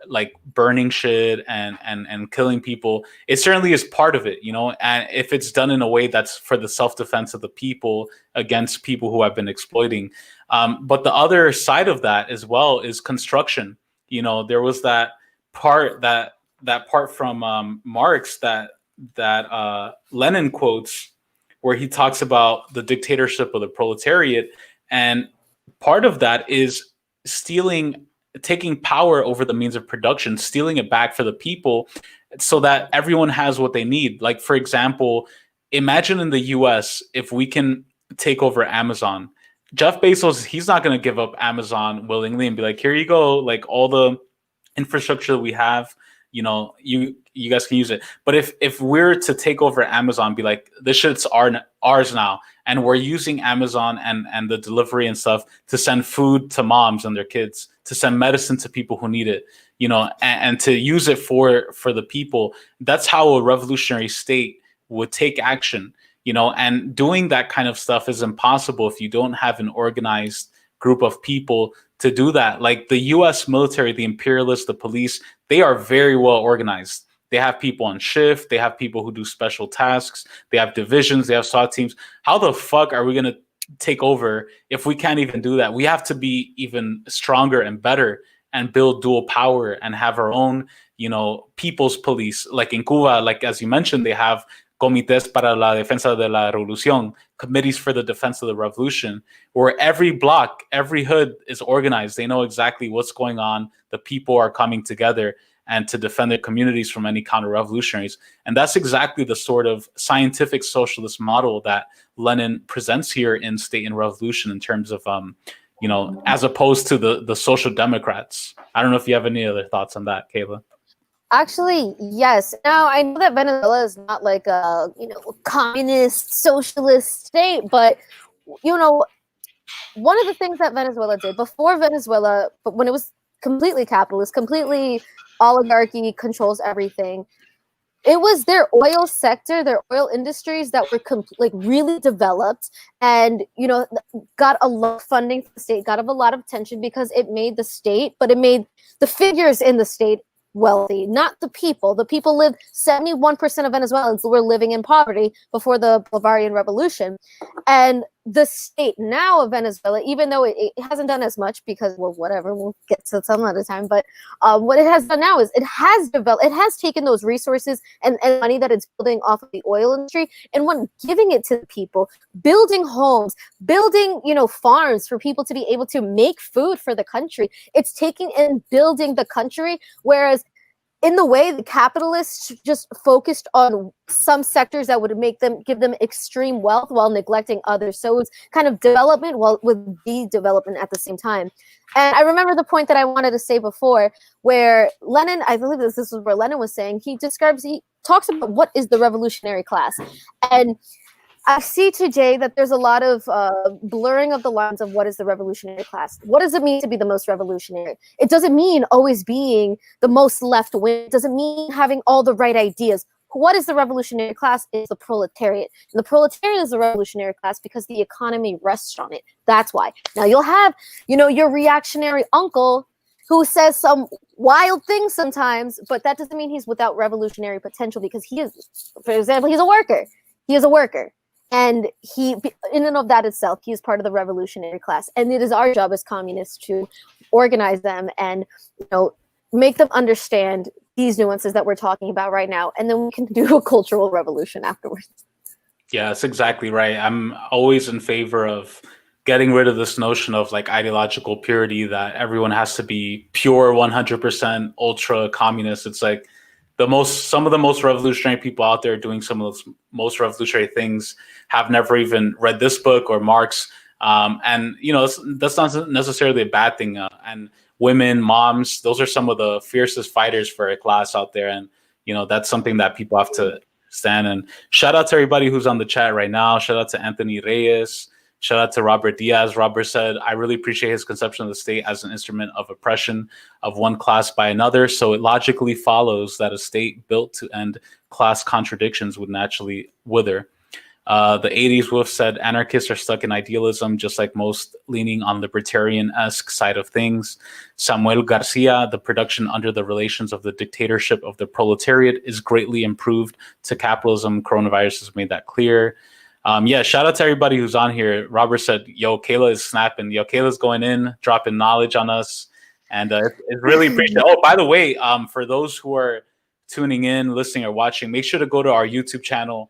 like burning shit and killing people. It certainly is part of it, you know, and if it's done in a way that's for the self-defense of the people against people who have been exploiting. But the other side of that as well is construction. You know, there was that part from Marx that Lenin quotes, where he talks about the dictatorship of the proletariat. And part of that is taking power over the means of production, stealing it back for the people so that everyone has what they need. Like, for example, imagine in the US, if we can take over Amazon. Jeff Bezos, he's not going to give up Amazon willingly and be like, here you go, like all the infrastructure that we have, you know, you guys can use it. But if we're to take over Amazon, be like, this shit's ours now, and we're using Amazon and the delivery and stuff to send food to moms and their kids, to send medicine to people who need it, you know, and to use it for the people. That's how a revolutionary state would take action, you know. And doing that kind of stuff is impossible if you don't have an organized group of people to do that. Like the US military, the imperialists, the police, they are very well organized. They have people on shift. They have people who do special tasks. They have divisions. They have SWAT teams. How the fuck are we going to take over if we can't even do that? We have to be even stronger and better and build dual power and have our own, you know, people's police. Like in Cuba, like as you mentioned, they have comités para la defensa de la revolución, committees for the defense of the revolution, where every block, every hood is organized. They know exactly what's going on. The people are coming together and to defend their communities from any counter-revolutionaries. And that's exactly the sort of scientific socialist model that Lenin presents here in State and Revolution, in terms of, you know, as opposed to the social democrats. I don't know if you have any other thoughts on that, Kayla. Actually, yes. Now, I know that Venezuela is not like a, you know, communist, socialist state, but, you know, one of the things that Venezuela did before Venezuela, but when it was completely capitalist, completely oligarchy controls everything, it was their oil sector, their oil industries that were like really developed and, you know, got a lot of funding from the state, got a lot of attention because it made the state, but it made the figures in the state wealthy, not the people. The people lived, 71% of Venezuelans were living in poverty before the Bolivarian Revolution. And the state now of Venezuela, even though it hasn't done as much because, well, whatever, we'll get to some other time, but what it has done now is it has taken those resources and money that it's building off of the oil industry, and when giving it to the people, building homes, building, farms for people to be able to make food for the country. It's taking and building the country, whereas in the way the capitalists just focused on some sectors that would give them extreme wealth while neglecting others. So it's kind of development with de-development at the same time. And I remember the point that I wanted to say before, where Lenin, I believe this is where Lenin was saying, he talks about what is the revolutionary class. And I see today that there's a lot of blurring of the lines of what is the revolutionary class. What does it mean to be the most revolutionary? It doesn't mean always being the most left-wing. It doesn't mean having all the right ideas. What is the revolutionary class? It's the proletariat. And the proletariat is the revolutionary class because the economy rests on it. That's why. Now you'll have, your reactionary uncle who says some wild things sometimes, but that doesn't mean he's without revolutionary potential, because he is, for example, he's a worker. He is a worker. And he, in and of that itself, he is part of the revolutionary class. And it is our job as communists to organize them and, make them understand these nuances that we're talking about right now. And then we can do a cultural revolution afterwards. Yeah, that's exactly right. I'm always in favor of getting rid of this notion of like ideological purity, that everyone has to be pure 100% ultra communist. It's like some of the most revolutionary people out there doing some of those most revolutionary things have never even read this book or Marx. And, that's not necessarily a bad thing. And women, moms, those are some of the fiercest fighters for a class out there. And, that's something that people have to stand. And shout out to everybody who's on the chat right now. Shout out to Anthony Reyes. Shout out to Robert Diaz. Robert said, I really appreciate his conception of the state as an instrument of oppression of one class by another. So it logically follows that a state built to end class contradictions would naturally wither. The 80s Wolf said, anarchists are stuck in idealism, just like most leaning on libertarian-esque side of things. Samuel Garcia, the production under the relations of the dictatorship of the proletariat is greatly improved to capitalism. Coronavirus has made that clear. Shout out to everybody who's on here. Robert said, yo, Kayla is snapping. Yo, Kayla's going in, dropping knowledge on us. And it's really appreciated. Oh, by the way, for those who are tuning in, listening, or watching, make sure to go to our YouTube channel.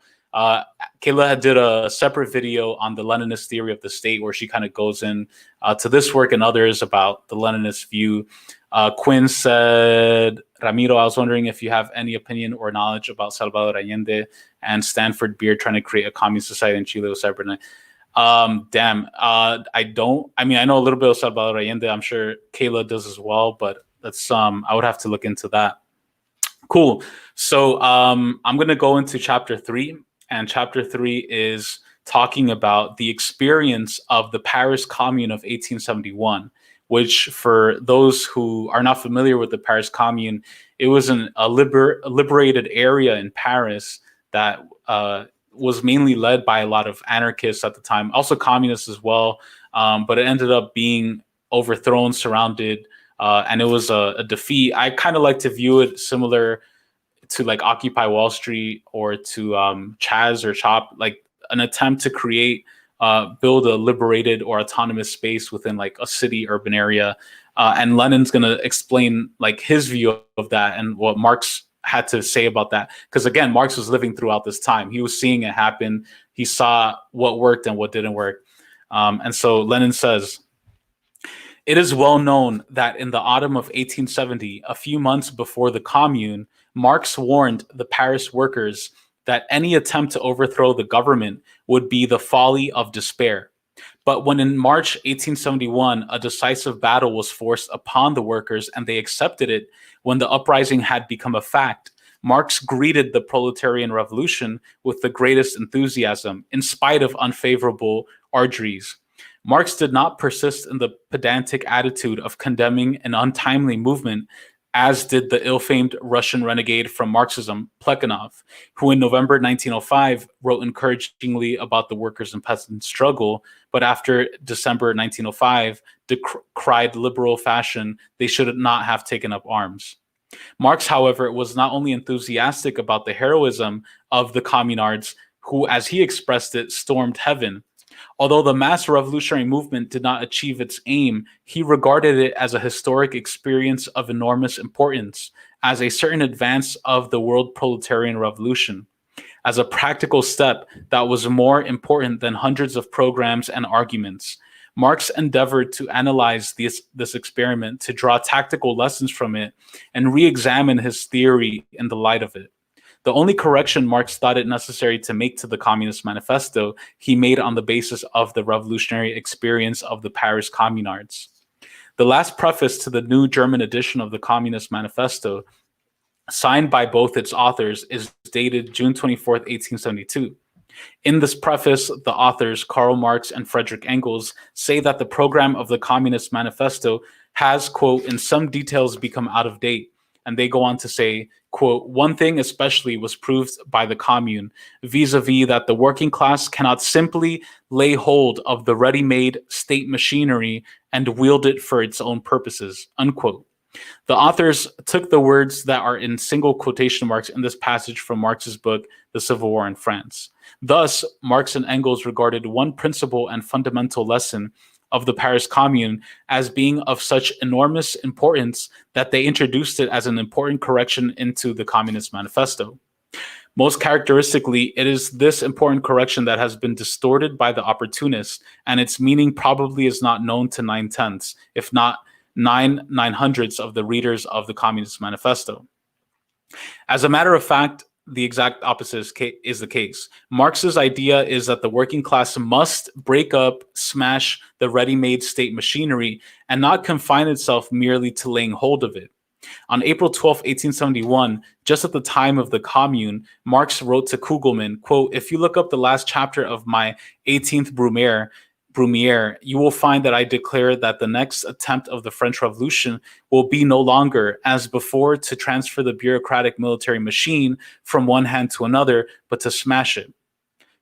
Kayla did a separate video on the Leninist theory of the state, where she kind of goes in to this work and others about the Leninist view. Quinn said, Ramiro, I was wondering if you have any opinion or knowledge about Salvador Allende and Stanford Beer trying to create a communist society in Chile with cybernetic. I don't. I mean, I know a little bit of Salvador Allende. I'm sure Kayla does as well, but that's I would have to look into that. Cool. So I'm going to go into chapter 3, and chapter 3 is talking about the experience of the Paris Commune of 1871, which, for those who are not familiar with the Paris Commune, it was a liberated area in Paris that was mainly led by a lot of anarchists at the time, also communists as well, but it ended up being overthrown, surrounded, and it was a defeat. I kind of like to view it similar to like Occupy Wall Street or to Chaz or CHOP, like an attempt to build a liberated or autonomous space within like a city urban area. And Lenin's going to explain like his view of that and what Marx had to say about that. Because again, Marx was living throughout this time. He was seeing it happen. He saw what worked and what didn't work. And so Lenin says, it is well known that in the autumn of 1870, a few months before the Commune, Marx warned the Paris workers that any attempt to overthrow the government would be the folly of despair. But when in March 1871, a decisive battle was forced upon the workers and they accepted it, when the uprising had become a fact, Marx greeted the proletarian revolution with the greatest enthusiasm, in spite of unfavorable auguries. Marx did not persist in the pedantic attitude of condemning an untimely movement, as did the ill-famed Russian renegade from Marxism, Plekhanov, who in November 1905 wrote encouragingly about the workers' and peasants' struggle, but after December 1905 decried liberal fashion they should not have taken up arms. Marx, however, was not only enthusiastic about the heroism of the communards, who, as he expressed it, stormed heaven, Although the mass revolutionary movement did not achieve its aim, he regarded it as a historic experience of enormous importance, as a certain advance of the world proletarian revolution, as a practical step that was more important than hundreds of programs and arguments. Marx endeavored to analyze this experiment, to draw tactical lessons from it, and re-examine his theory in the light of it. The only correction Marx thought it necessary to make to the Communist Manifesto, he made on the basis of the revolutionary experience of the Paris Communards. The last preface to the new German edition of the Communist Manifesto, signed by both its authors, is dated June 24th, 1872. In this preface, the authors, Karl Marx and Friedrich Engels, say that the program of the Communist Manifesto has, quote, in some details become out of date. And they go on to say, quote, one thing especially was proved by the Commune, vis-a-vis that the working class cannot simply lay hold of the ready-made state machinery and wield it for its own purposes, unquote. The authors took the words that are in single quotation marks in this passage from Marx's book, The Civil War in France. Thus, Marx and Engels regarded one principal and fundamental lesson of the Paris Commune as being of such enormous importance that they introduced it as an important correction into the Communist Manifesto. Most characteristically, it is this important correction that has been distorted by the opportunists, and its meaning probably is not known to 9/10, if not 9/900 of the readers of the Communist Manifesto. As a matter of fact, the exact opposite is the case. Marx's idea is that the working class must break up, smash the ready-made state machinery, and not confine itself merely to laying hold of it. On April 12, 1871, just at the time of the Commune, Marx wrote to Kugelmann, quote, if you look up the last chapter of my 18th Brumaire, you will find that I declare that the next attempt of the French Revolution will be no longer, as before, to transfer the bureaucratic military machine from one hand to another, but to smash it,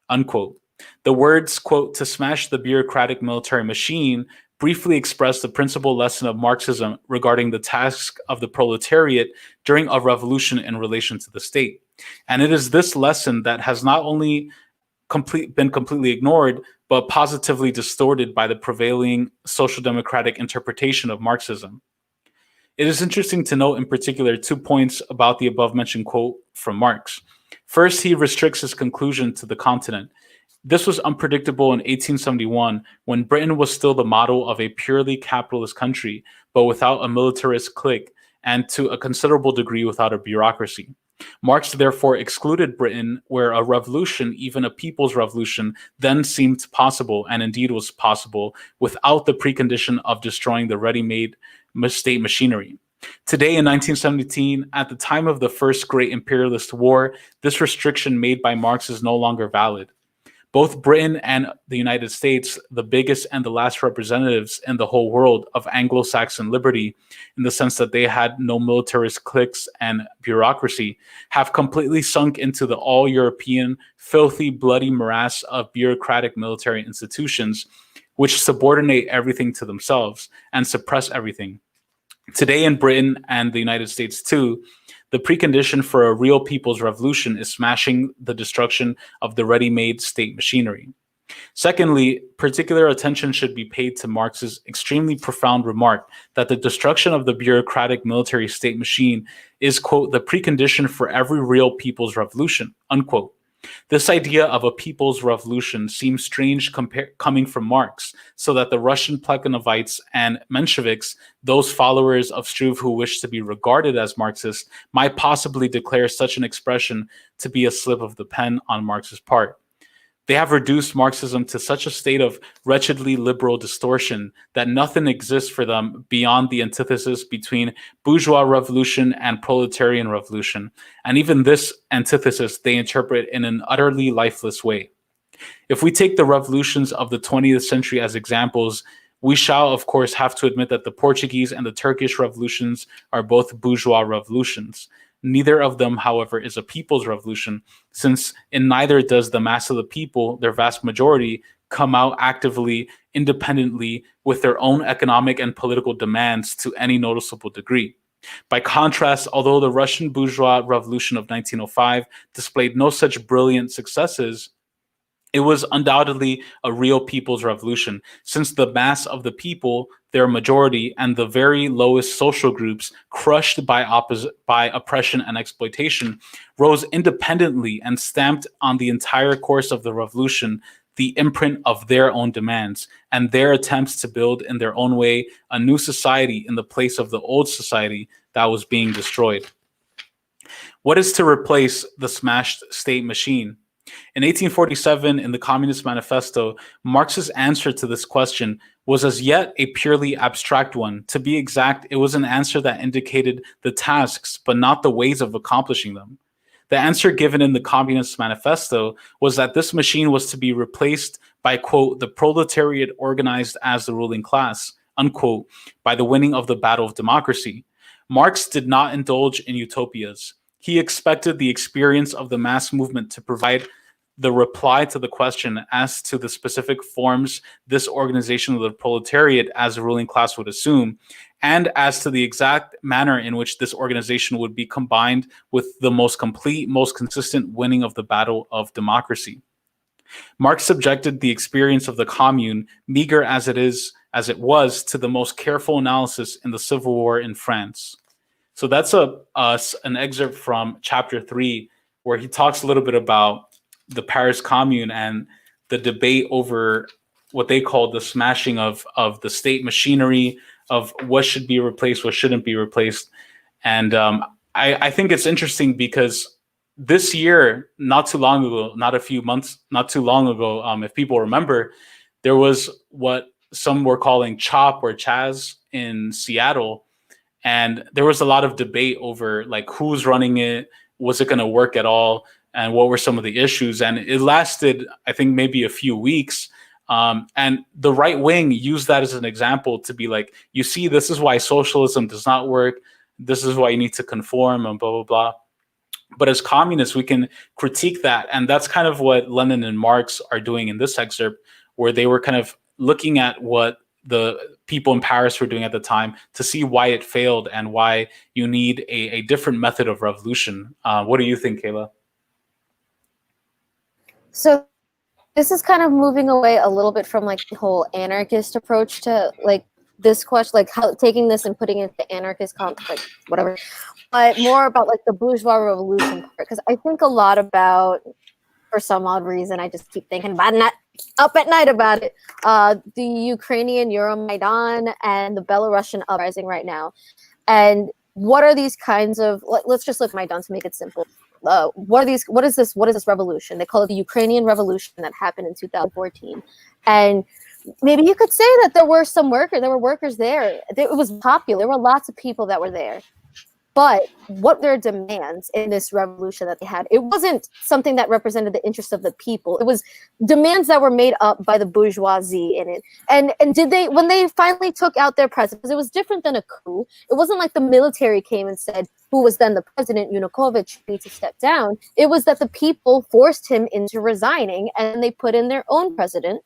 unquote. The words, quote, to smash the bureaucratic military machine briefly express the principal lesson of Marxism regarding the task of the proletariat during a revolution in relation to the state. And it is this lesson that has not only been completely ignored, but positively distorted by the prevailing social democratic interpretation of Marxism. It is interesting to note in particular 2 points about the above mentioned quote from Marx. First, he restricts his conclusion to the continent. This was unpredictable in 1871, when Britain was still the model of a purely capitalist country, but without a militarist clique, and to a considerable degree without a bureaucracy. Marx therefore excluded Britain, where a revolution, even a people's revolution, then seemed possible, and indeed was possible, without the precondition of destroying the ready-made state machinery. Today in 1917, at the time of the first great imperialist war, this restriction made by Marx is no longer valid. Both Britain and the United States, the biggest and the last representatives in the whole world of Anglo-Saxon liberty, in the sense that they had no militarist cliques and bureaucracy, have completely sunk into the all-European, filthy, bloody morass of bureaucratic military institutions, which subordinate everything to themselves and suppress everything. Today in Britain and the United States too, the precondition for a real people's revolution is smashing the destruction of the ready-made state machinery. Secondly, particular attention should be paid to Marx's extremely profound remark that the destruction of the bureaucratic military state machine is, quote, the precondition for every real people's revolution, unquote. This idea of a people's revolution seems strange coming from Marx, so that the Russian Plekhanovites and Mensheviks, those followers of Struve who wish to be regarded as Marxists, might possibly declare such an expression to be a slip of the pen on Marx's part. They have reduced Marxism to such a state of wretchedly liberal distortion that nothing exists for them beyond the antithesis between bourgeois revolution and proletarian revolution. And even this antithesis they interpret in an utterly lifeless way. If we take the revolutions of the 20th century as examples, we shall, of course, have to admit that the Portuguese and the Turkish revolutions are both bourgeois revolutions. Neither of them, however, is a people's revolution, since in neither does the mass of the people, their vast majority, come out actively, independently, with their own economic and political demands to any noticeable degree. By contrast, although the Russian bourgeois revolution of 1905 displayed no such brilliant successes, It was undoubtedly a real people's revolution, since the mass of the people, their majority, and the very lowest social groups, crushed by oppression and exploitation, rose independently and stamped on the entire course of the revolution the imprint of their own demands and their attempts to build in their own way a new society in the place of the old society that was being destroyed. What is to replace the smashed state machine? In 1847, in the Communist Manifesto, Marx's answer to this question was as yet a purely abstract one. To be exact, it was an answer that indicated the tasks, but not the ways of accomplishing them. The answer given in the Communist Manifesto was that this machine was to be replaced by, quote, the proletariat organized as the ruling class, unquote, by the winning of the battle of democracy. Marx did not indulge in utopias. He expected the experience of the mass movement to provide the reply to the question as to the specific forms this organization of the proletariat as a ruling class would assume, and as to the exact manner in which this organization would be combined with the most complete, most consistent winning of the battle of democracy. Marx subjected the experience of the commune, meager as it was, to the most careful analysis in the Civil War in France. So that's an excerpt from chapter 3, where he talks a little bit about the Paris Commune and the debate over what they call the smashing of the state machinery, of what should be replaced, what shouldn't be replaced. And I think it's interesting because this year, not too long ago, if people remember, there was what some were calling CHOP or Chaz in Seattle. And there was a lot of debate over like who's running it, was it going to work at all, and what were some of the issues. And it lasted, I think, maybe a few weeks. And the right wing used that as an example to be like, you see, this is why socialism does not work. This is why you need to conform and blah, blah, blah. But as communists, we can critique that. And that's kind of what Lenin and Marx are doing in this excerpt, where they were kind of looking at what the people in Paris were doing at the time to see why it failed and why you need a different method of revolution. What do you think, Kayla? So this is kind of moving away a little bit from like the whole anarchist approach to like this question, like how taking this and putting it into anarchist context, like whatever, but more about like the bourgeois revolution part. Because I think a lot about, for some odd reason, I just keep thinking about it, up at night about it, the Ukrainian Euromaidan and the Belarusian uprising right now. And what are these kinds of, let's just look at Maidan to make it simple. What is this revolution? They call it the Ukrainian Revolution that happened in 2014. And maybe you could say that there were workers there. It was popular. There were lots of people that were there. But what their demands in this revolution that they had, it wasn't something that represented the interests of the people. It was demands that were made up by the bourgeoisie in it. And when they finally took out their president, because it was different than a coup. It wasn't like the military came and said, who was then the president, Yanukovych, needs to step down. It was that the people forced him into resigning, and they put in their own president.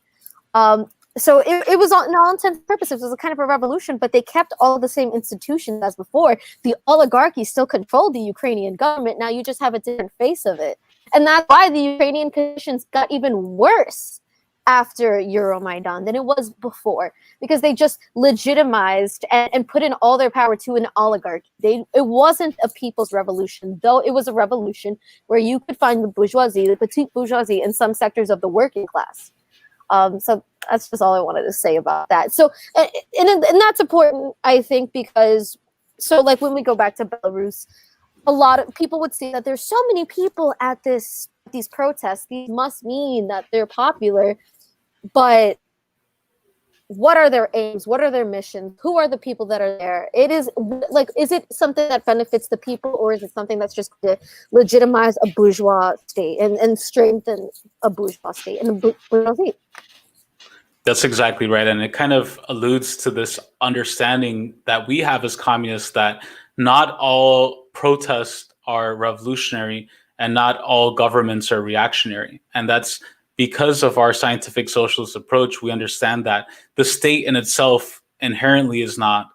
So it was, in all intents and purposes, it was a kind of a revolution, but they kept all of the same institutions as before. The oligarchy still controlled the Ukrainian government. Now you just have a different face of it. And that's why the Ukrainian conditions got even worse after Euromaidan than it was before, because they just legitimized and put in all their power to an oligarchy. It wasn't a people's revolution, though it was a revolution where you could find the bourgeoisie, the petite bourgeoisie, in some sectors of the working class. So that's just all I wanted to say about that. So, and that's important, I think, because, so like when we go back to Belarus, a lot of people would say that there's so many people at these protests. These must mean that they're popular, but what are their aims? What are their missions? Who are the people that are there? It is like, is it something that benefits the people, or is it something that's just to legitimize a bourgeois state and strengthen a bourgeois state and the bourgeoisie? That's exactly right. And it kind of alludes to this understanding that we have as communists that not all protests are revolutionary and not all governments are reactionary. And that's because of our scientific socialist approach. We understand that the state in itself inherently is not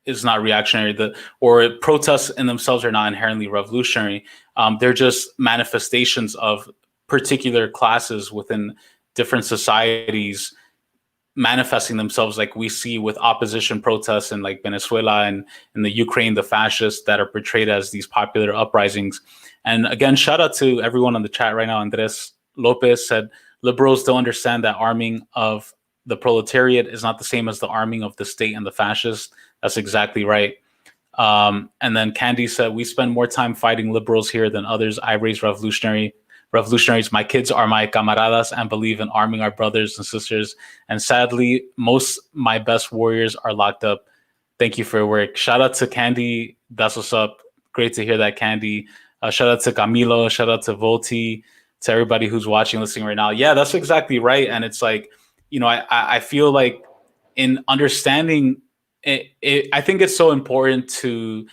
reactionary. Or protests in themselves are not inherently revolutionary. They're just manifestations of particular classes within different societies manifesting themselves, like we see with opposition protests in like Venezuela and in the Ukraine, the fascists that are portrayed as these popular uprisings. And again, shout out to everyone on the chat right now. Andres Lopez said, liberals don't understand that arming of the proletariat is not the same as the arming of the state and the fascists. That's exactly right. And then Candy said, we spend more time fighting liberals here than others. I raise revolutionaries. My kids are my camaradas and believe in arming our brothers and sisters. And sadly, most my best warriors are locked up. Thank you for your work. Shout out to Candy. That's what's up. Great to hear that, Candy. Shout out to Camilo. Shout out to Volti. To everybody who's watching, listening right now. Yeah, that's exactly right. And it's like, you know, I feel like in understanding it, I think it's so important to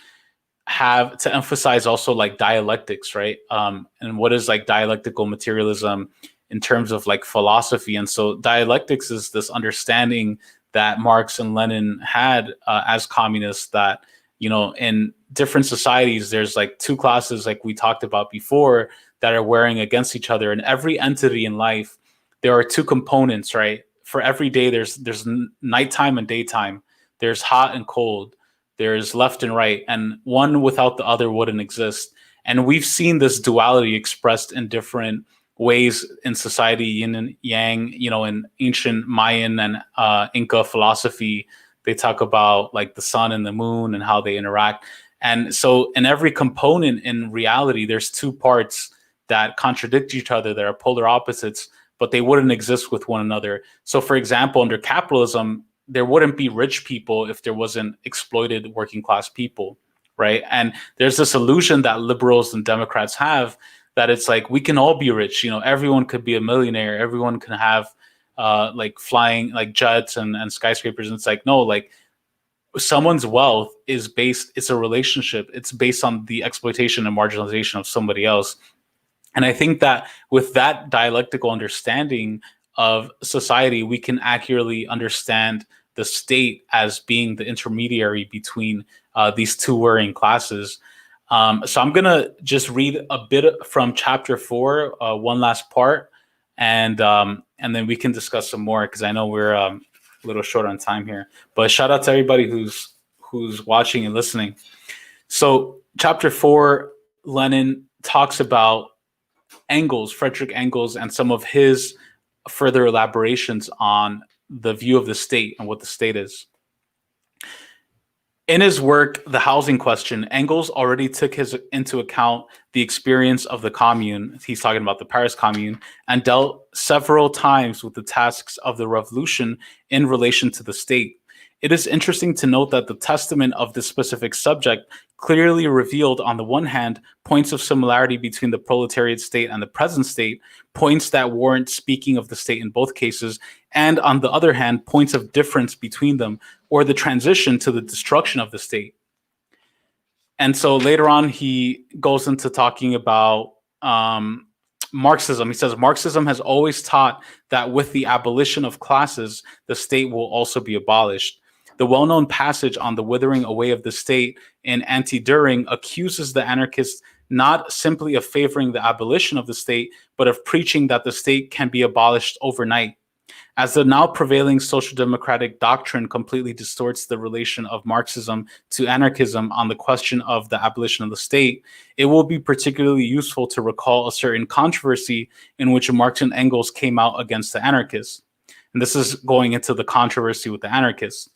emphasize also like dialectics, right? And what is like dialectical materialism in terms of like philosophy. And so dialectics is this understanding that Marx and Lenin had as communists, that, you know, in different societies, there's like two classes, like we talked about before, that are wearing against each other. And every entity in life, there are two components, right? For every day, there's nighttime and daytime. There's hot and cold. There's left and right. And one without the other wouldn't exist. And we've seen this duality expressed in different ways in society, yin and yang, you know, in ancient Mayan and Inca philosophy. They talk about like the sun and the moon and how they interact. And so in every component in reality, there's two parts that contradict each other, that are polar opposites, but they wouldn't exist with one another. So for example, under capitalism, there wouldn't be rich people if there wasn't exploited working class people, right? And there's this illusion that liberals and Democrats have, that it's like, we can all be rich, you know, everyone could be a millionaire, everyone can have like flying like jets and skyscrapers. And it's like, no, like someone's wealth is based, it's a relationship, it's based on the exploitation and marginalization of somebody else. And I think that with that dialectical understanding of society, we can accurately understand the state as being the intermediary between these two warring classes. So I'm going to just read a bit from chapter 4, one last part, and then we can discuss some more, because I know we're a little short on time here. But shout out to everybody who's watching and listening. So chapter 4, Lenin talks about Friedrich Engels, and some of his further elaborations on the view of the state and what the state is. In his work, The Housing Question, Engels already took into account the experience of the Commune. He's talking about the Paris Commune, and dealt several times with the tasks of the revolution in relation to the state. It is interesting to note that the testament of this specific subject clearly revealed, on the one hand, points of similarity between the proletariat state and the present state, points that warrant speaking of the state in both cases, and on the other hand, points of difference between them, or the transition to the destruction of the state. And so later on, he goes into talking about Marxism. He says, Marxism has always taught that with the abolition of classes, the state will also be abolished. The well-known passage on the withering away of the state in Anti-Düring accuses the anarchists not simply of favoring the abolition of the state, but of preaching that the state can be abolished overnight. As the now prevailing social democratic doctrine completely distorts the relation of Marxism to anarchism on the question of the abolition of the state, it will be particularly useful to recall a certain controversy in which Marx and Engels came out against the anarchists. And this is going into the controversy with the anarchists.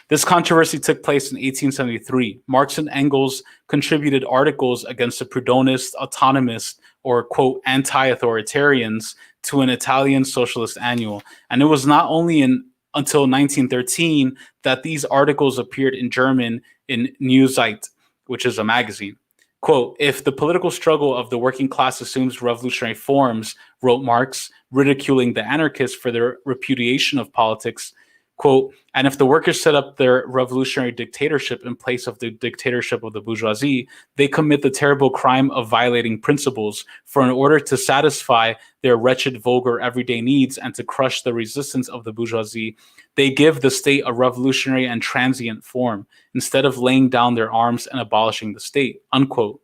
This controversy took place in 1873. Marx and Engels contributed articles against the Proudhonist, autonomist, or, quote, anti-authoritarians to an Italian socialist annual. And it was not only until 1913 that these articles appeared in German in Neue Zeit, which is a magazine. Quote, if the political struggle of the working class assumes revolutionary forms, wrote Marx, ridiculing the anarchists for their repudiation of politics, quote, and if the workers set up their revolutionary dictatorship in place of the dictatorship of the bourgeoisie, they commit the terrible crime of violating principles, for in order to satisfy their wretched, vulgar, everyday needs and to crush the resistance of the bourgeoisie, they give the state a revolutionary and transient form, instead of laying down their arms and abolishing the state, unquote.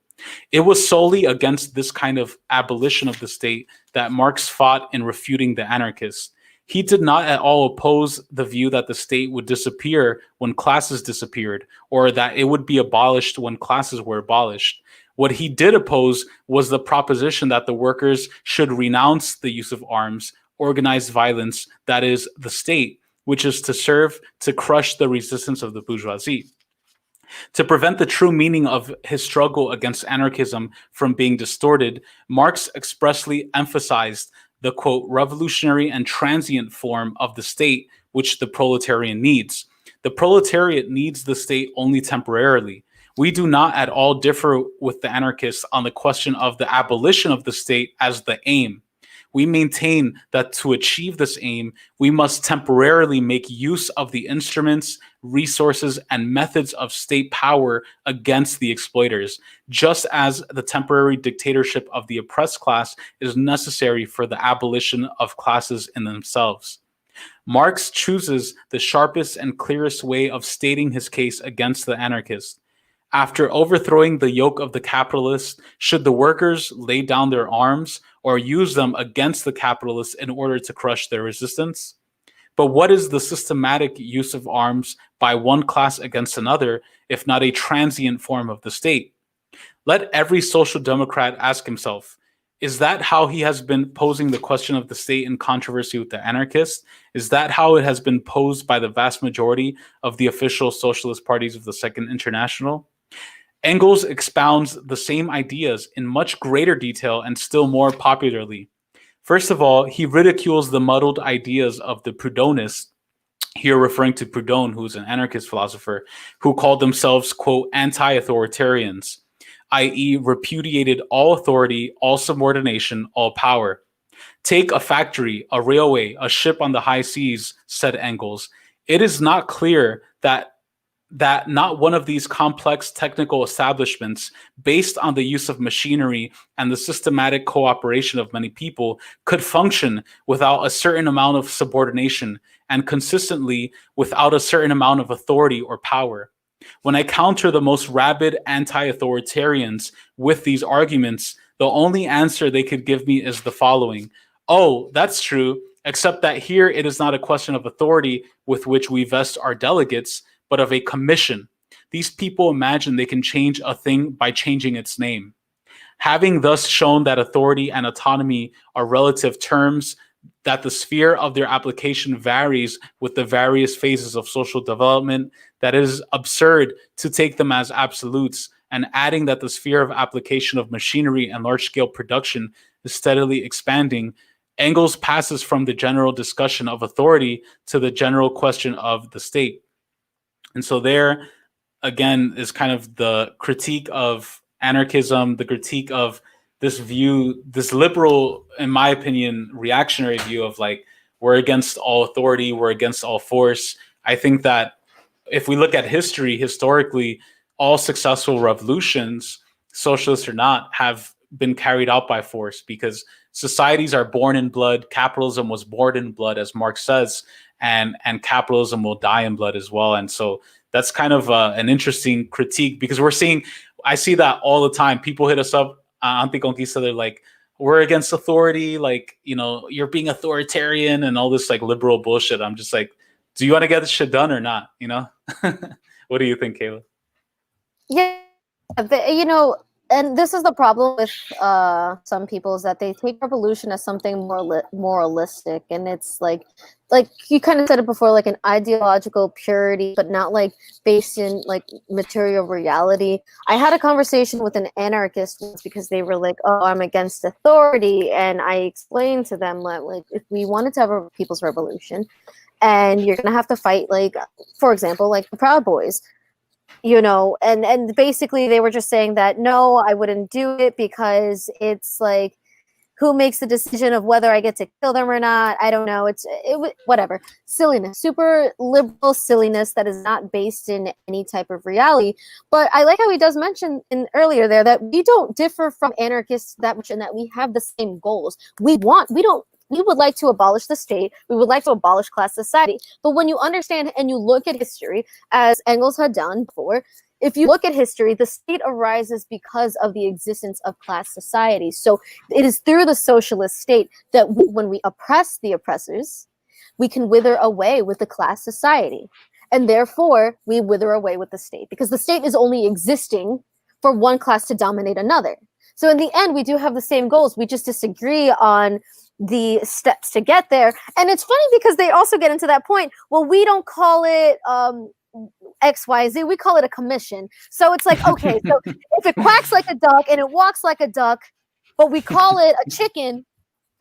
It was solely against this kind of abolition of the state that Marx fought in refuting the anarchists. He did not at all oppose the view that the state would disappear when classes disappeared, or that it would be abolished when classes were abolished. What he did oppose was the proposition that the workers should renounce the use of arms, organized violence, that is, the state, which is to serve to crush the resistance of the bourgeoisie. To prevent the true meaning of his struggle against anarchism from being distorted, Marx expressly emphasized the, quote, revolutionary and transient form of the state which the proletariat needs. The proletariat needs the state only temporarily. We do not at all differ with the anarchists on the question of the abolition of the state as the aim. We maintain that to achieve this aim, we must temporarily make use of the instruments, resources, and methods of state power against the exploiters, just as the temporary dictatorship of the oppressed class is necessary for the abolition of classes in themselves. Marx chooses the sharpest and clearest way of stating his case against the anarchists. After overthrowing the yoke of the capitalists, should the workers lay down their arms or use them against the capitalists in order to crush their resistance? But what is the systematic use of arms by one class against another, if not a transient form of the state? Let every social democrat ask himself, is that how he has been posing the question of the state in controversy with the anarchists? Is that how it has been posed by the vast majority of the official socialist parties of the Second International? Engels expounds the same ideas in much greater detail and still more popularly. First of all, he ridicules the muddled ideas of the Proudhonists, here referring to Proudhon, who's an anarchist philosopher, who called themselves, quote, anti-authoritarians, i.e. repudiated all authority, all subordination, all power. Take a factory, a railway, a ship on the high seas, said Engels. It is not clear that not one of these complex technical establishments, based on the use of machinery and the systematic cooperation of many people, could function without a certain amount of subordination and consistently without a certain amount of authority or power. When I counter the most rabid anti-authoritarians with these arguments, the only answer they could give me is the following. Oh, that's true, except that here it is not a question of authority with which we vest our delegates, but of a commission. These people imagine they can change a thing by changing its name. Having thus shown that authority and autonomy are relative terms, that the sphere of their application varies with the various phases of social development, that it is absurd to take them as absolutes, and adding that the sphere of application of machinery and large-scale production is steadily expanding, Engels passes from the general discussion of authority to the general question of the state. And so there, again, is kind of the critique of anarchism, the critique of this view, this liberal, in my opinion, reactionary view of like, we're against all authority, we're against all force. I think that if we look at history, historically, all successful revolutions, socialist or not, have been carried out by force, because societies are born in blood. Capitalism was born in blood, as Marx says, and capitalism will die in blood as well. And so that's kind of an interesting critique, because I see that all the time. People hit us up, ANTICONQUISTA, they're like, we're against authority, like, you know, you're being authoritarian and all this like liberal bullshit. I'm just like, do you want to get this shit done or not? You know? What do you think, Kayla? Yeah, you know, and this is the problem with some people, is that they take revolution as something more moralistic, and it's like you kind of said it before, like an ideological purity, but not like based in like material reality. I had a conversation with an anarchist once because they were like, "Oh, I'm against authority," and I explained to them that like if we wanted to have a people's revolution, and you're gonna have to fight, like, for example, like the Proud Boys. You know, and basically they were just saying that, no, I wouldn't do it because it's like, who makes the decision of whether I get to kill them or not? I don't know. Whatever. Silliness, super liberal silliness that is not based in any type of reality. But I like how he does mention earlier there that we don't differ from anarchists that much, and that we have the same goals. We would like to abolish the state. We would like to abolish class society. But when you understand and you look at history, as Engels had done before, if you look at history, the state arises because of the existence of class society. So it is through the socialist state that when we oppress the oppressors, we can wither away with the class society. And therefore, we wither away with the state, because the state is only existing for one class to dominate another. So in the end, we do have the same goals. We just disagree on the steps to get there. And it's funny because they also get into that point. Well, we don't call it XYZ, we call it a commission. So it's like, okay, so if it quacks like a duck and it walks like a duck, but we call it a chicken,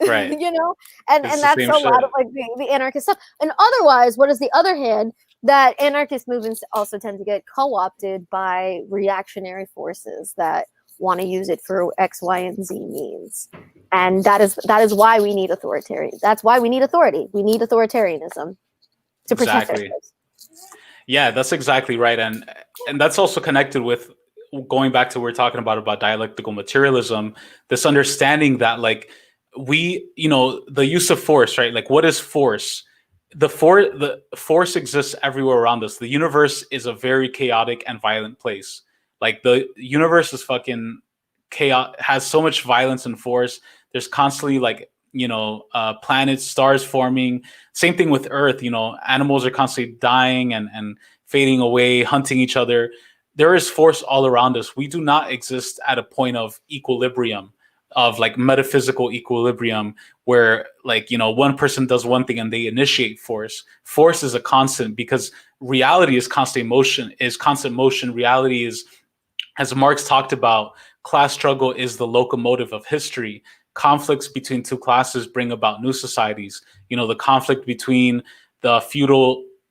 right? You know, and It's that's a lot of like the anarchist stuff. And otherwise, what is the other hand? That anarchist movements also tend to get co-opted by reactionary forces that want to use it for X, Y, and Z means. And that is why we need authoritarian. That's why we need authority. We need authoritarianism to protect ourselves. Yeah, that's exactly right. And that's also connected with going back to what we're talking about dialectical materialism, this understanding that like we, you know, the use of force, right? Like what is force? The force exists everywhere around us. The universe is a very chaotic and violent place. Like the universe is fucking chaos, has so much violence and force. There's constantly like, you know, planets, stars forming. Same thing with Earth. You know, animals are constantly dying and fading away, hunting each other. There is force all around us. We do not exist at a point of equilibrium, of like metaphysical equilibrium, where like, you know, one person does one thing and they initiate force. Force is a constant because reality is constant motion. Reality is, as Marx talked about, class struggle is the locomotive of history. Conflicts between two classes bring about new societies. You know, the conflict between the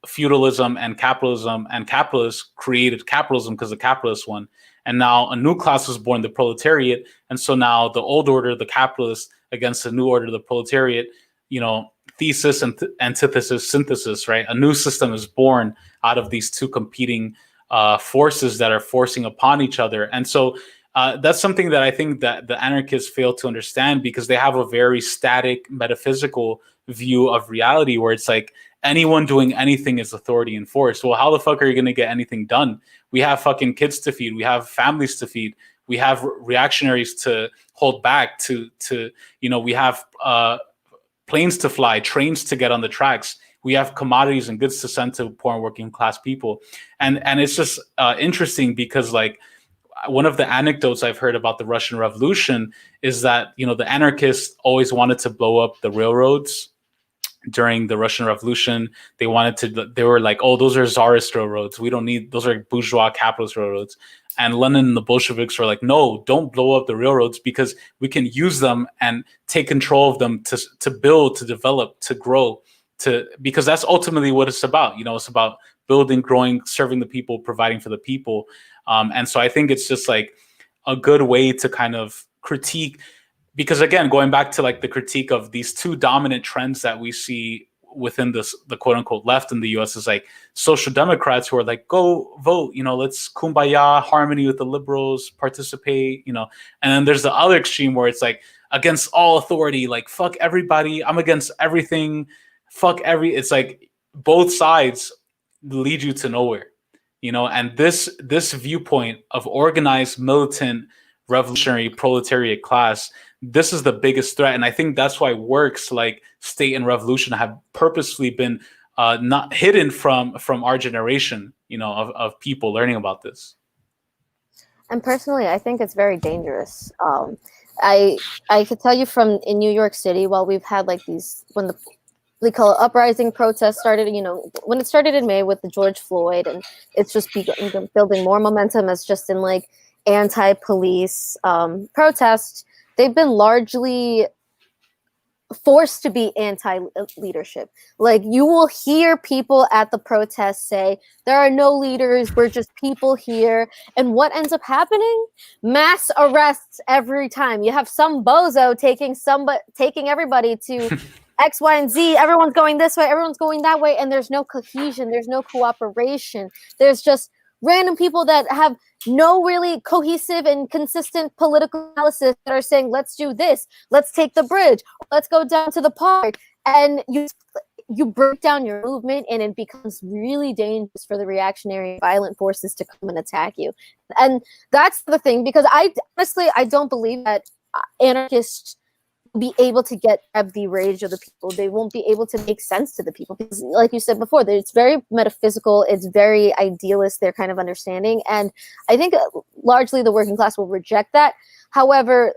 feudalism and capitalists created capitalism because the capitalists won. And now a new class was born, the proletariat. And so now the old order, the capitalists, against the new order, the proletariat, you know, thesis and antithesis, synthesis, right? A new system is born out of these two competing forces that are forcing upon each other. And so that's something that I think that the anarchists fail to understand, because they have a very static metaphysical view of reality where it's like anyone doing anything is authority and force. Well, how the fuck are you going to get anything done? We have fucking kids to feed. We have families to feed. We have reactionaries to hold back, to you know, we have planes to fly, trains to get on the tracks. We have commodities and goods to send to poor and working class people. And it's just interesting because like one of the anecdotes I've heard about the Russian Revolution is that, you know, the anarchists always wanted to blow up the railroads during the Russian Revolution. They were like, oh, those are czarist railroads. We don't need, those are bourgeois capitalist railroads. And Lenin and the Bolsheviks were like, no, don't blow up the railroads because we can use them and take control of them to build, to develop, to grow, because that's ultimately what it's about. You know, it's about building, growing, serving the people, providing for the people. And so I think it's just like a good way to kind of critique, because again, going back to like the critique of these two dominant trends that we see within the quote unquote left in the US is like social democrats who are like, go vote, you know, let's kumbaya, harmony with the liberals, participate, you know. And then there's the other extreme where it's like against all authority, like fuck everybody, I'm against everything, it's like both sides lead you to nowhere, you know. And this viewpoint of organized, militant, revolutionary proletariat class, this is the biggest threat. And I think that's why works like State and Revolution have purposely been not hidden from our generation, you know, of people learning about this. And personally, I think it's very dangerous. I could tell you from in New York City, while we've had like these, when we call it uprising protests started, you know, when it started in May with the George Floyd, and it's just building more momentum as just in like anti-police protests, they've been largely forced to be anti-leadership. Like you will hear people at the protests say, there are no leaders, we're just people here. And what ends up happening? Mass arrests every time. You have some bozo taking everybody to X, Y, and Z. Everyone's going this way, everyone's going that way, and there's no cohesion, there's no cooperation. There's just random people that have no really cohesive and consistent political analysis that are saying, let's do this, let's take the bridge, let's go down to the park. And you break down your movement and it becomes really dangerous for the reactionary violent forces to come and attack you. And that's the thing, because I honestly, I don't believe that anarchists will be able to get at the rage of the people. They won't be able to make sense to the people because, like you said before, it's very metaphysical, it's very idealist, their kind of understanding. And I think largely the working class will reject that. However,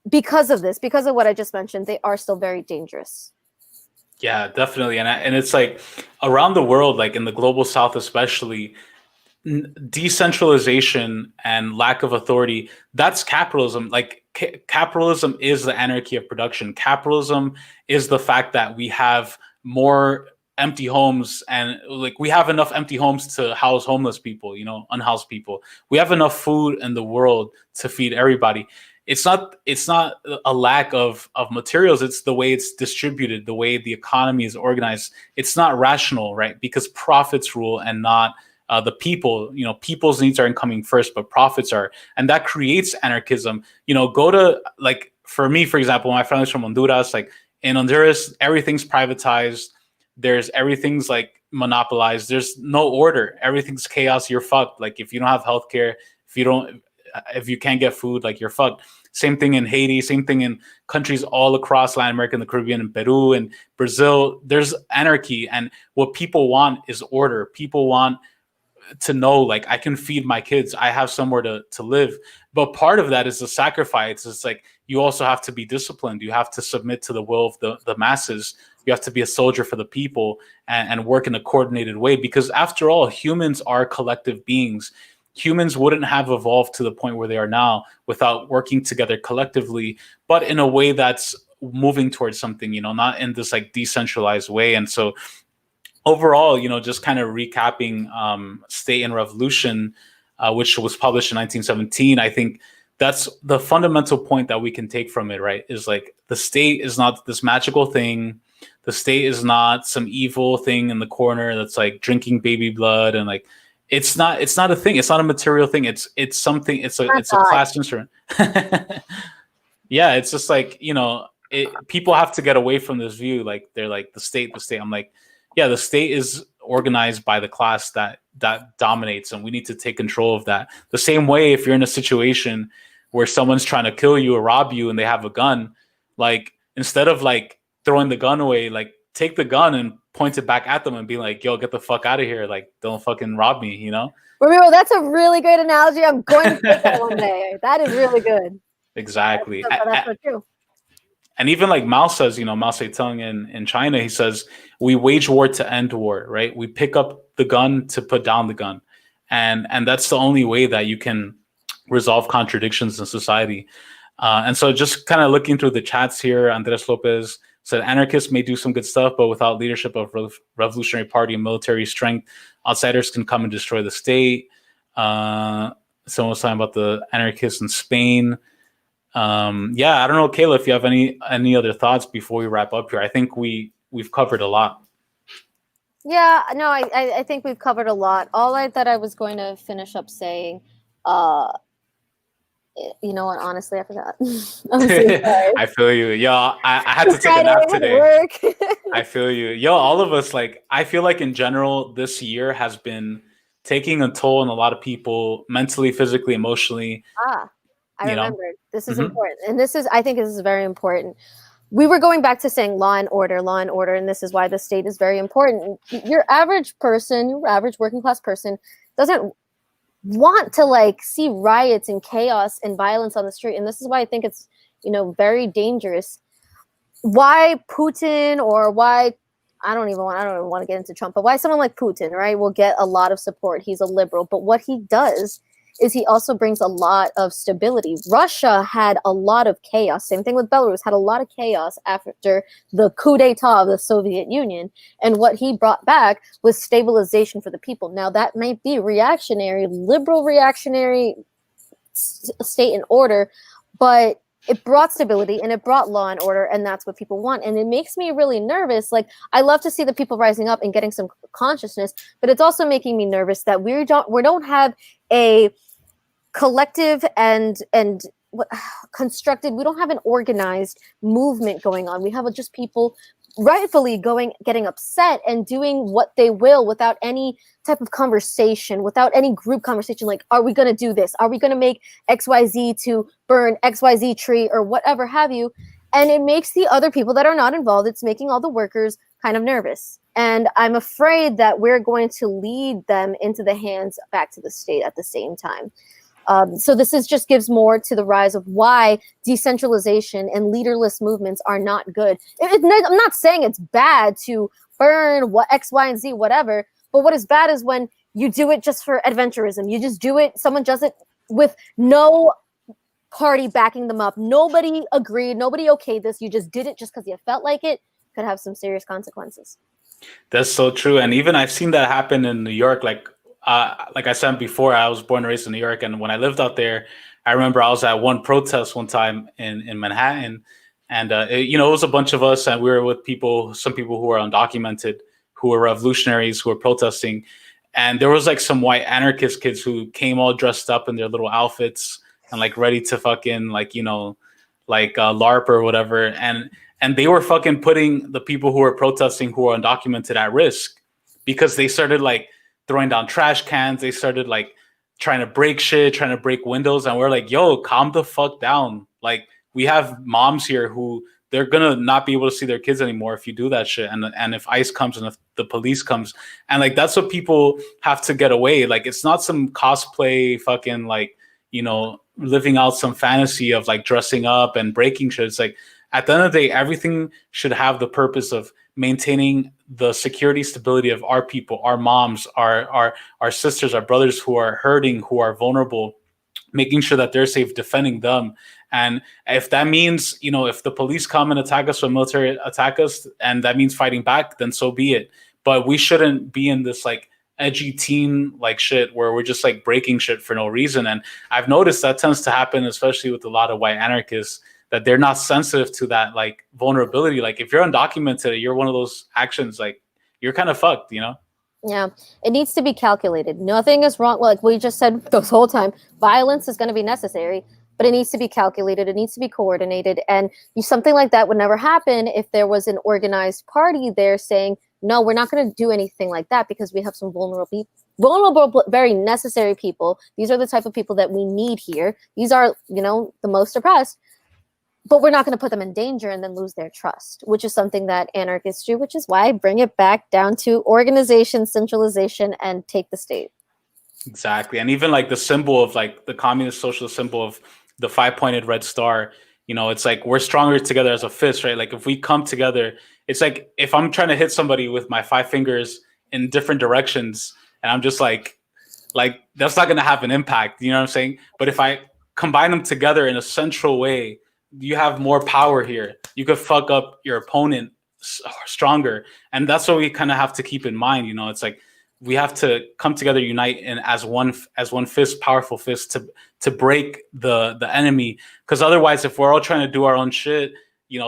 because of this, because of what I just mentioned, they are still very dangerous. Yeah, definitely. And it's like around the world, like in the global south especially, decentralization and lack of authority, that's capitalism. Like capitalism is the anarchy of production. Capitalism is the fact that we have more empty homes, and like we have enough empty homes to house homeless people, you know, unhoused people. We have enough food in the world to feed everybody. It's not a lack of materials, it's the way it's distributed, the way the economy is organized. It's not rational, right? Because profits rule and not the people. You know, people's needs aren't coming first, but profits are, and that creates anarchism. You know, go to, like, for me, for example, my family's from Honduras. Like in Honduras, everything's privatized. Everything's like monopolized. There's no order. Everything's chaos. You're fucked. Like if you don't have healthcare, if you can't get food, like you're fucked. Same thing in Haiti, same thing in countries all across Latin America and the Caribbean and Peru and Brazil. There's anarchy, and what people want is order. People want to know, like, I can feed my kids, I have somewhere to live. But part of that is the sacrifice. It's like you also have to be disciplined. You have to submit to the will of the masses. You have to be a soldier for the people and work in a coordinated way, because after all, humans are collective beings. Humans wouldn't have evolved to the point where they are now without working together collectively, but in a way that's moving towards something, you know, not in this like decentralized way. And so overall, you know, just kind of recapping State and Revolution, which was published in 1917, I think that's the fundamental point that we can take from it, right? Is like the state is not this magical thing. The state is not some evil thing in the corner that's like drinking baby blood, and like it's not a thing. It's not a material thing. It's something. It's a class instrument. Yeah, it's just like, you know, people have to get away from this view. Like they're like the state. I'm like, yeah, the state is organized by the class that dominates, and we need to take control of that. The same way, if you're in a situation where someone's trying to kill you or rob you and they have a gun, like instead of like throwing the gun away, like take the gun and point it back at them and be like, yo, get the fuck out of here. Like, don't fucking rob me, you know? Ramiro, that's a really great analogy. I'm going to take that one day. That is really good. Exactly. That's so true. And even like Mao says, you know, Mao Zedong in China, he says, we wage war to end war, right? We pick up the gun to put down the gun. And that's the only way that you can resolve contradictions in society. And so just kind of looking through the chats here, Andres Lopez said, anarchists may do some good stuff, but without leadership of Revolutionary Party and military strength, outsiders can come and destroy the state. Someone was talking about the anarchists in Spain. Yeah, I don't know, Kayla, if you have any other thoughts before we wrap up here. I think we've covered a lot. Yeah, no, I think we've covered a lot. All that I was going to finish up saying, you know what, honestly, I forgot. I'm so sorry. I feel you. Yo, I had to take a nap today. I feel you. Yo, all of us, like, I feel like in general, this year has been taking a toll on a lot of people, mentally, physically, emotionally. I remembered. This is important. And I think this is very important. We were going back to saying law and order, and this is why the state is very important. Your average person, your average working class person doesn't want to like see riots and chaos and violence on the street. And this is why I think it's, you know, very dangerous. Why Putin, or why, I don't even want to get into Trump, but why someone like Putin, right, will get a lot of support. He's a liberal, but what he does is he also brings a lot of stability. Russia had a lot of chaos. Same thing with Belarus, had a lot of chaos after the coup d'etat of the Soviet Union. And what he brought back was stabilization for the people. Now, that might be reactionary, liberal reactionary state and order, but it brought stability and it brought law and order, and that's what people want. And it makes me really nervous. Like, I love to see the people rising up and getting some consciousness, but it's also making me nervous that we don't have a collective and constructed, we don't have an organized movement going on. We have just people rightfully getting upset and doing what they will without any type of conversation, without any group conversation, like, are we going to do this? Are we going to make XYZ to burn XYZ tree or whatever have you? And it makes the other people that are not involved, it's making all the workers kind of nervous. And I'm afraid that we're going to lead them into the hands back to the state at the same time. So this just gives more to the rise of why decentralization and leaderless movements are not good. I'm not saying it's bad to burn what X, Y, and Z, whatever. But what is bad is when you do it just for adventurism. You just do it. Someone does it with no party backing them up. Nobody agreed. Nobody okayed this. You just did it just because you felt like it. Could have some serious consequences. That's so true. And even I've seen that happen in New York. Like I said before, I was born and raised in New York. And when I lived out there, I remember I was at one protest one time in Manhattan. And, it was a bunch of us. And we were with some people who were undocumented, who were revolutionaries, who were protesting. And there was like some white anarchist kids who came all dressed up in their little outfits and like ready to fucking LARP or whatever. And they were fucking putting the people who were protesting who were undocumented at risk because they started like throwing down trash cans. They started like trying to break shit, trying to break windows. And we're like, yo, calm the fuck down. Like, we have moms here who they're going to not be able to see their kids anymore if you do that shit. And if ICE comes and if the police comes, and like, that's what people have to get away. Like, it's not some cosplay fucking like, living out some fantasy of like dressing up and breaking shit. It's like, at the end of the day, everything should have the purpose of maintaining the security, stability of our people, our moms, our sisters, our brothers who are hurting, who are vulnerable, making sure that they're safe, defending them. And if that means, if the police come and attack us or military attack us, and that means fighting back, then so be it. But we shouldn't be in this like edgy teen like shit where we're just like breaking shit for no reason. And I've noticed that tends to happen, especially with a lot of white anarchists, that they're not sensitive to that like vulnerability. Like, if you're undocumented, you're one of those actions, like, you're kind of fucked, Yeah, it needs to be calculated. Nothing is wrong. Like we just said this whole time, violence is going to be necessary, but it needs to be calculated. It needs to be coordinated. And something like that would never happen if there was an organized party there saying, no, we're not going to do anything like that because we have some vulnerable, very necessary people. These are the type of people that we need here. These are, the most oppressed. But we're not going to put them in danger and then lose their trust, which is something that anarchists do, which is why I bring it back down to organization, centralization, and take the state. Exactly. And even like the symbol of like the communist socialist symbol of the 5-pointed red star, it's like we're stronger together as a fist, right? Like, if we come together, it's like if I'm trying to hit somebody with my 5 fingers in different directions and I'm just like that's not going to have an impact. You know what I'm saying? But if I combine them together in a central way, you have more power here. You could fuck up your opponent stronger. And that's what we kind of have to keep in mind. It's like we have to come together, unite, and as one fist, powerful fist to break the enemy. Because otherwise, if we're all trying to do our own shit,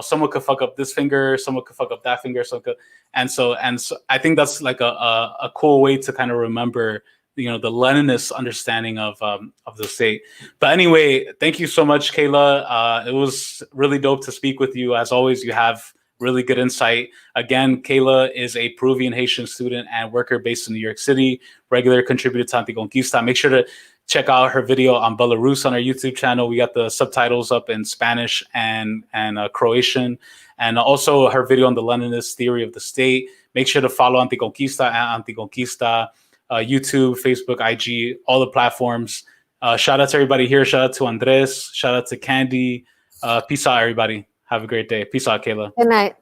someone could fuck up this finger, someone could fuck up that finger, and so I think that's like a cool way to kind of remember the Leninist understanding of the state. But anyway, thank you so much, Kayla. It was really dope to speak with you. As always, you have really good insight. Again, Kayla is a Peruvian-Haitian student and worker based in New York City, regular contributor to ANTICONQUISTA. Make sure to check out her video on Belarus on our YouTube channel. We got the subtitles up in Spanish and Croatian, and also her video on the Leninist theory of the state. Make sure to follow ANTICONQUISTA at ANTICONQUISTA. YouTube, Facebook, IG, all the platforms. Shout out to everybody here. Shout out to Andres. Shout out to Candy. Peace out, everybody. Have a great day. Peace out, Kayla. Good night.